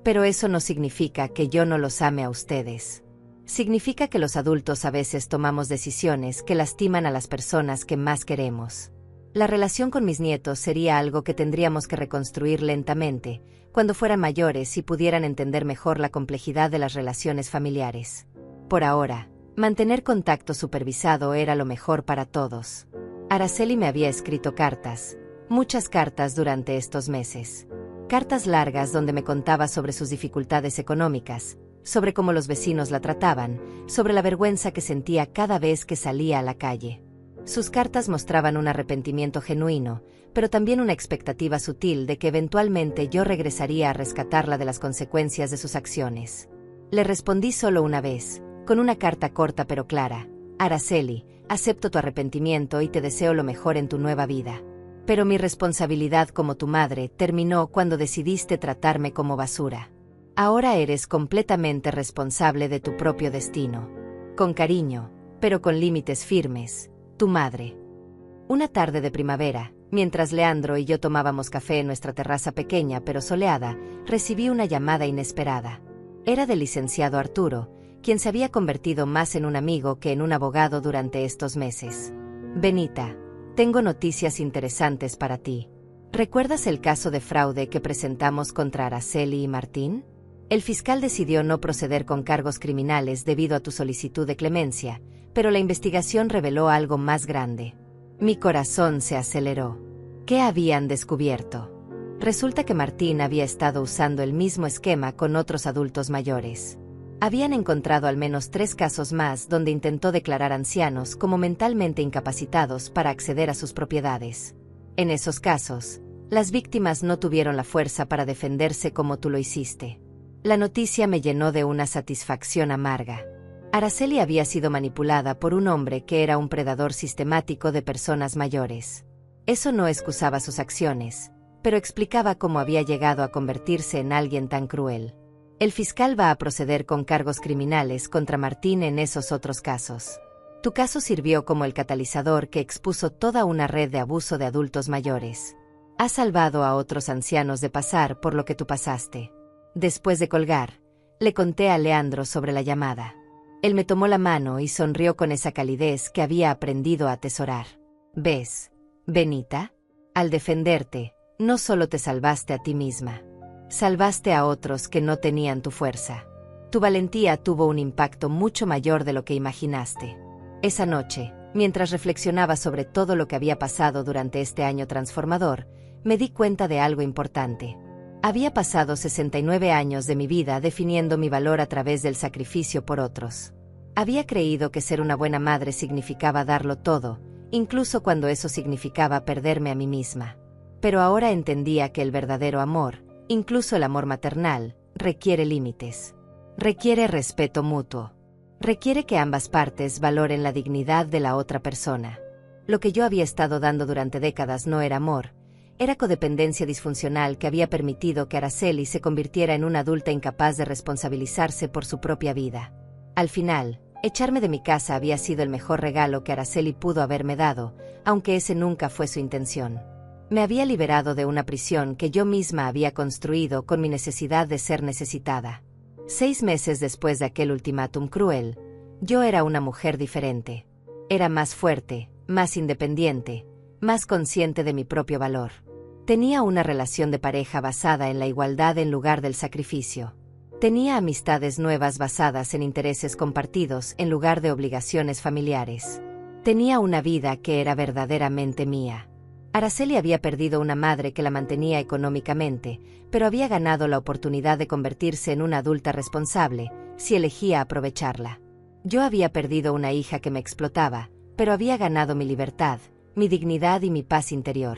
Pero eso no significa que yo no los ame a ustedes. Significa que los adultos a veces tomamos decisiones que lastiman a las personas que más queremos. La relación con mis nietos sería algo que tendríamos que reconstruir lentamente, cuando fueran mayores y pudieran entender mejor la complejidad de las relaciones familiares. Por ahora, mantener contacto supervisado era lo mejor para todos. Araceli me había escrito cartas, muchas cartas durante estos meses. Cartas largas donde me contaba sobre sus dificultades económicas, sobre cómo los vecinos la trataban, sobre la vergüenza que sentía cada vez que salía a la calle. Sus cartas mostraban un arrepentimiento genuino, pero también una expectativa sutil de que eventualmente yo regresaría a rescatarla de las consecuencias de sus acciones. Le respondí solo una vez, con una carta corta pero clara. Araceli, acepto tu arrepentimiento y te deseo lo mejor en tu nueva vida. Pero mi responsabilidad como tu madre terminó cuando decidiste tratarme como basura. Ahora eres completamente responsable de tu propio destino. Con cariño, pero con límites firmes, tu madre. Una tarde de primavera, mientras Leandro y yo tomábamos café en nuestra terraza pequeña pero soleada, recibí una llamada inesperada. Era del licenciado Arturo, quien se había convertido más en un amigo que en un abogado durante estos meses. Benita, tengo noticias interesantes para ti. ¿Recuerdas el caso de fraude que presentamos contra Araceli y Martín? El fiscal decidió no proceder con cargos criminales debido a tu solicitud de clemencia, pero la investigación reveló algo más grande. Mi corazón se aceleró. ¿Qué habían descubierto? Resulta que Martín había estado usando el mismo esquema con otros adultos mayores. Habían encontrado al menos 3 casos más donde intentó declarar ancianos como mentalmente incapacitados para acceder a sus propiedades. En esos casos, las víctimas no tuvieron la fuerza para defenderse como tú lo hiciste. La noticia me llenó de una satisfacción amarga. Araceli había sido manipulada por un hombre que era un predador sistemático de personas mayores. Eso no excusaba sus acciones, pero explicaba cómo había llegado a convertirse en alguien tan cruel. El fiscal va a proceder con cargos criminales contra Martín en esos otros casos. Tu caso sirvió como el catalizador que expuso toda una red de abuso de adultos mayores. Has salvado a otros ancianos de pasar por lo que tú pasaste. Después de colgar, le conté a Leandro sobre la llamada. Él me tomó la mano y sonrió con esa calidez que había aprendido a atesorar. ¿Ves, Benita? Al defenderte, no solo te salvaste a ti misma. Salvaste a otros que no tenían tu fuerza. Tu valentía tuvo un impacto mucho mayor de lo que imaginaste. Esa noche, mientras reflexionaba sobre todo lo que había pasado durante este año transformador, me di cuenta de algo importante. Había pasado 69 años de mi vida definiendo mi valor a través del sacrificio por otros. Había creído que ser una buena madre significaba darlo todo, incluso cuando eso significaba perderme a mí misma. Pero ahora entendía que el verdadero amor, incluso el amor maternal, requiere límites. Requiere respeto mutuo. Requiere que ambas partes valoren la dignidad de la otra persona. Lo que yo había estado dando durante décadas no era amor, era codependencia disfuncional que había permitido que Araceli se convirtiera en una adulta incapaz de responsabilizarse por su propia vida. Al final, echarme de mi casa había sido el mejor regalo que Araceli pudo haberme dado, aunque ese nunca fue su intención. Me había liberado de una prisión que yo misma había construido con mi necesidad de ser necesitada. 6 meses después de aquel ultimátum cruel, yo era una mujer diferente. Era más fuerte, más independiente, más consciente de mi propio valor. Tenía una relación de pareja basada en la igualdad en lugar del sacrificio. Tenía amistades nuevas basadas en intereses compartidos en lugar de obligaciones familiares. Tenía una vida que era verdaderamente mía. Araceli había perdido una madre que la mantenía económicamente, pero había ganado la oportunidad de convertirse en una adulta responsable, si elegía aprovecharla. Yo había perdido una hija que me explotaba, pero había ganado mi libertad, mi dignidad y mi paz interior.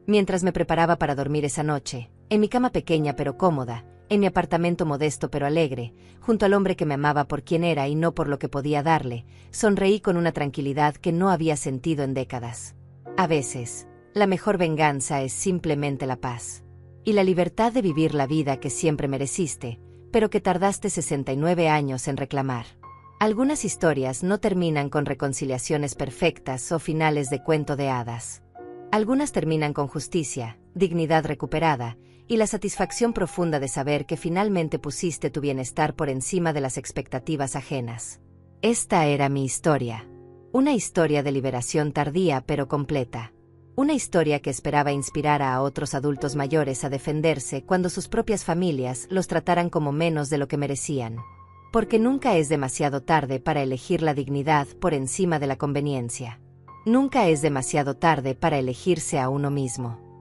Mientras me preparaba para dormir esa noche, en mi cama pequeña pero cómoda, en mi apartamento modesto pero alegre, junto al hombre que me amaba por quien era y no por lo que podía darle, sonreí con una tranquilidad que no había sentido en décadas. A veces, la mejor venganza es simplemente la paz. y la libertad de vivir la vida que siempre mereciste, pero que tardaste 69 años en reclamar. Algunas historias no terminan con reconciliaciones perfectas o finales de cuento de hadas. Algunas terminan con justicia, dignidad recuperada, y la satisfacción profunda de saber que finalmente pusiste tu bienestar por encima de las expectativas ajenas. Esta era mi historia. Una historia de liberación tardía pero completa. Una historia que esperaba inspirar a otros adultos mayores a defenderse cuando sus propias familias los trataran como menos de lo que merecían. Porque nunca es demasiado tarde para elegir la dignidad por encima de la conveniencia. Nunca es demasiado tarde para elegirse a uno mismo.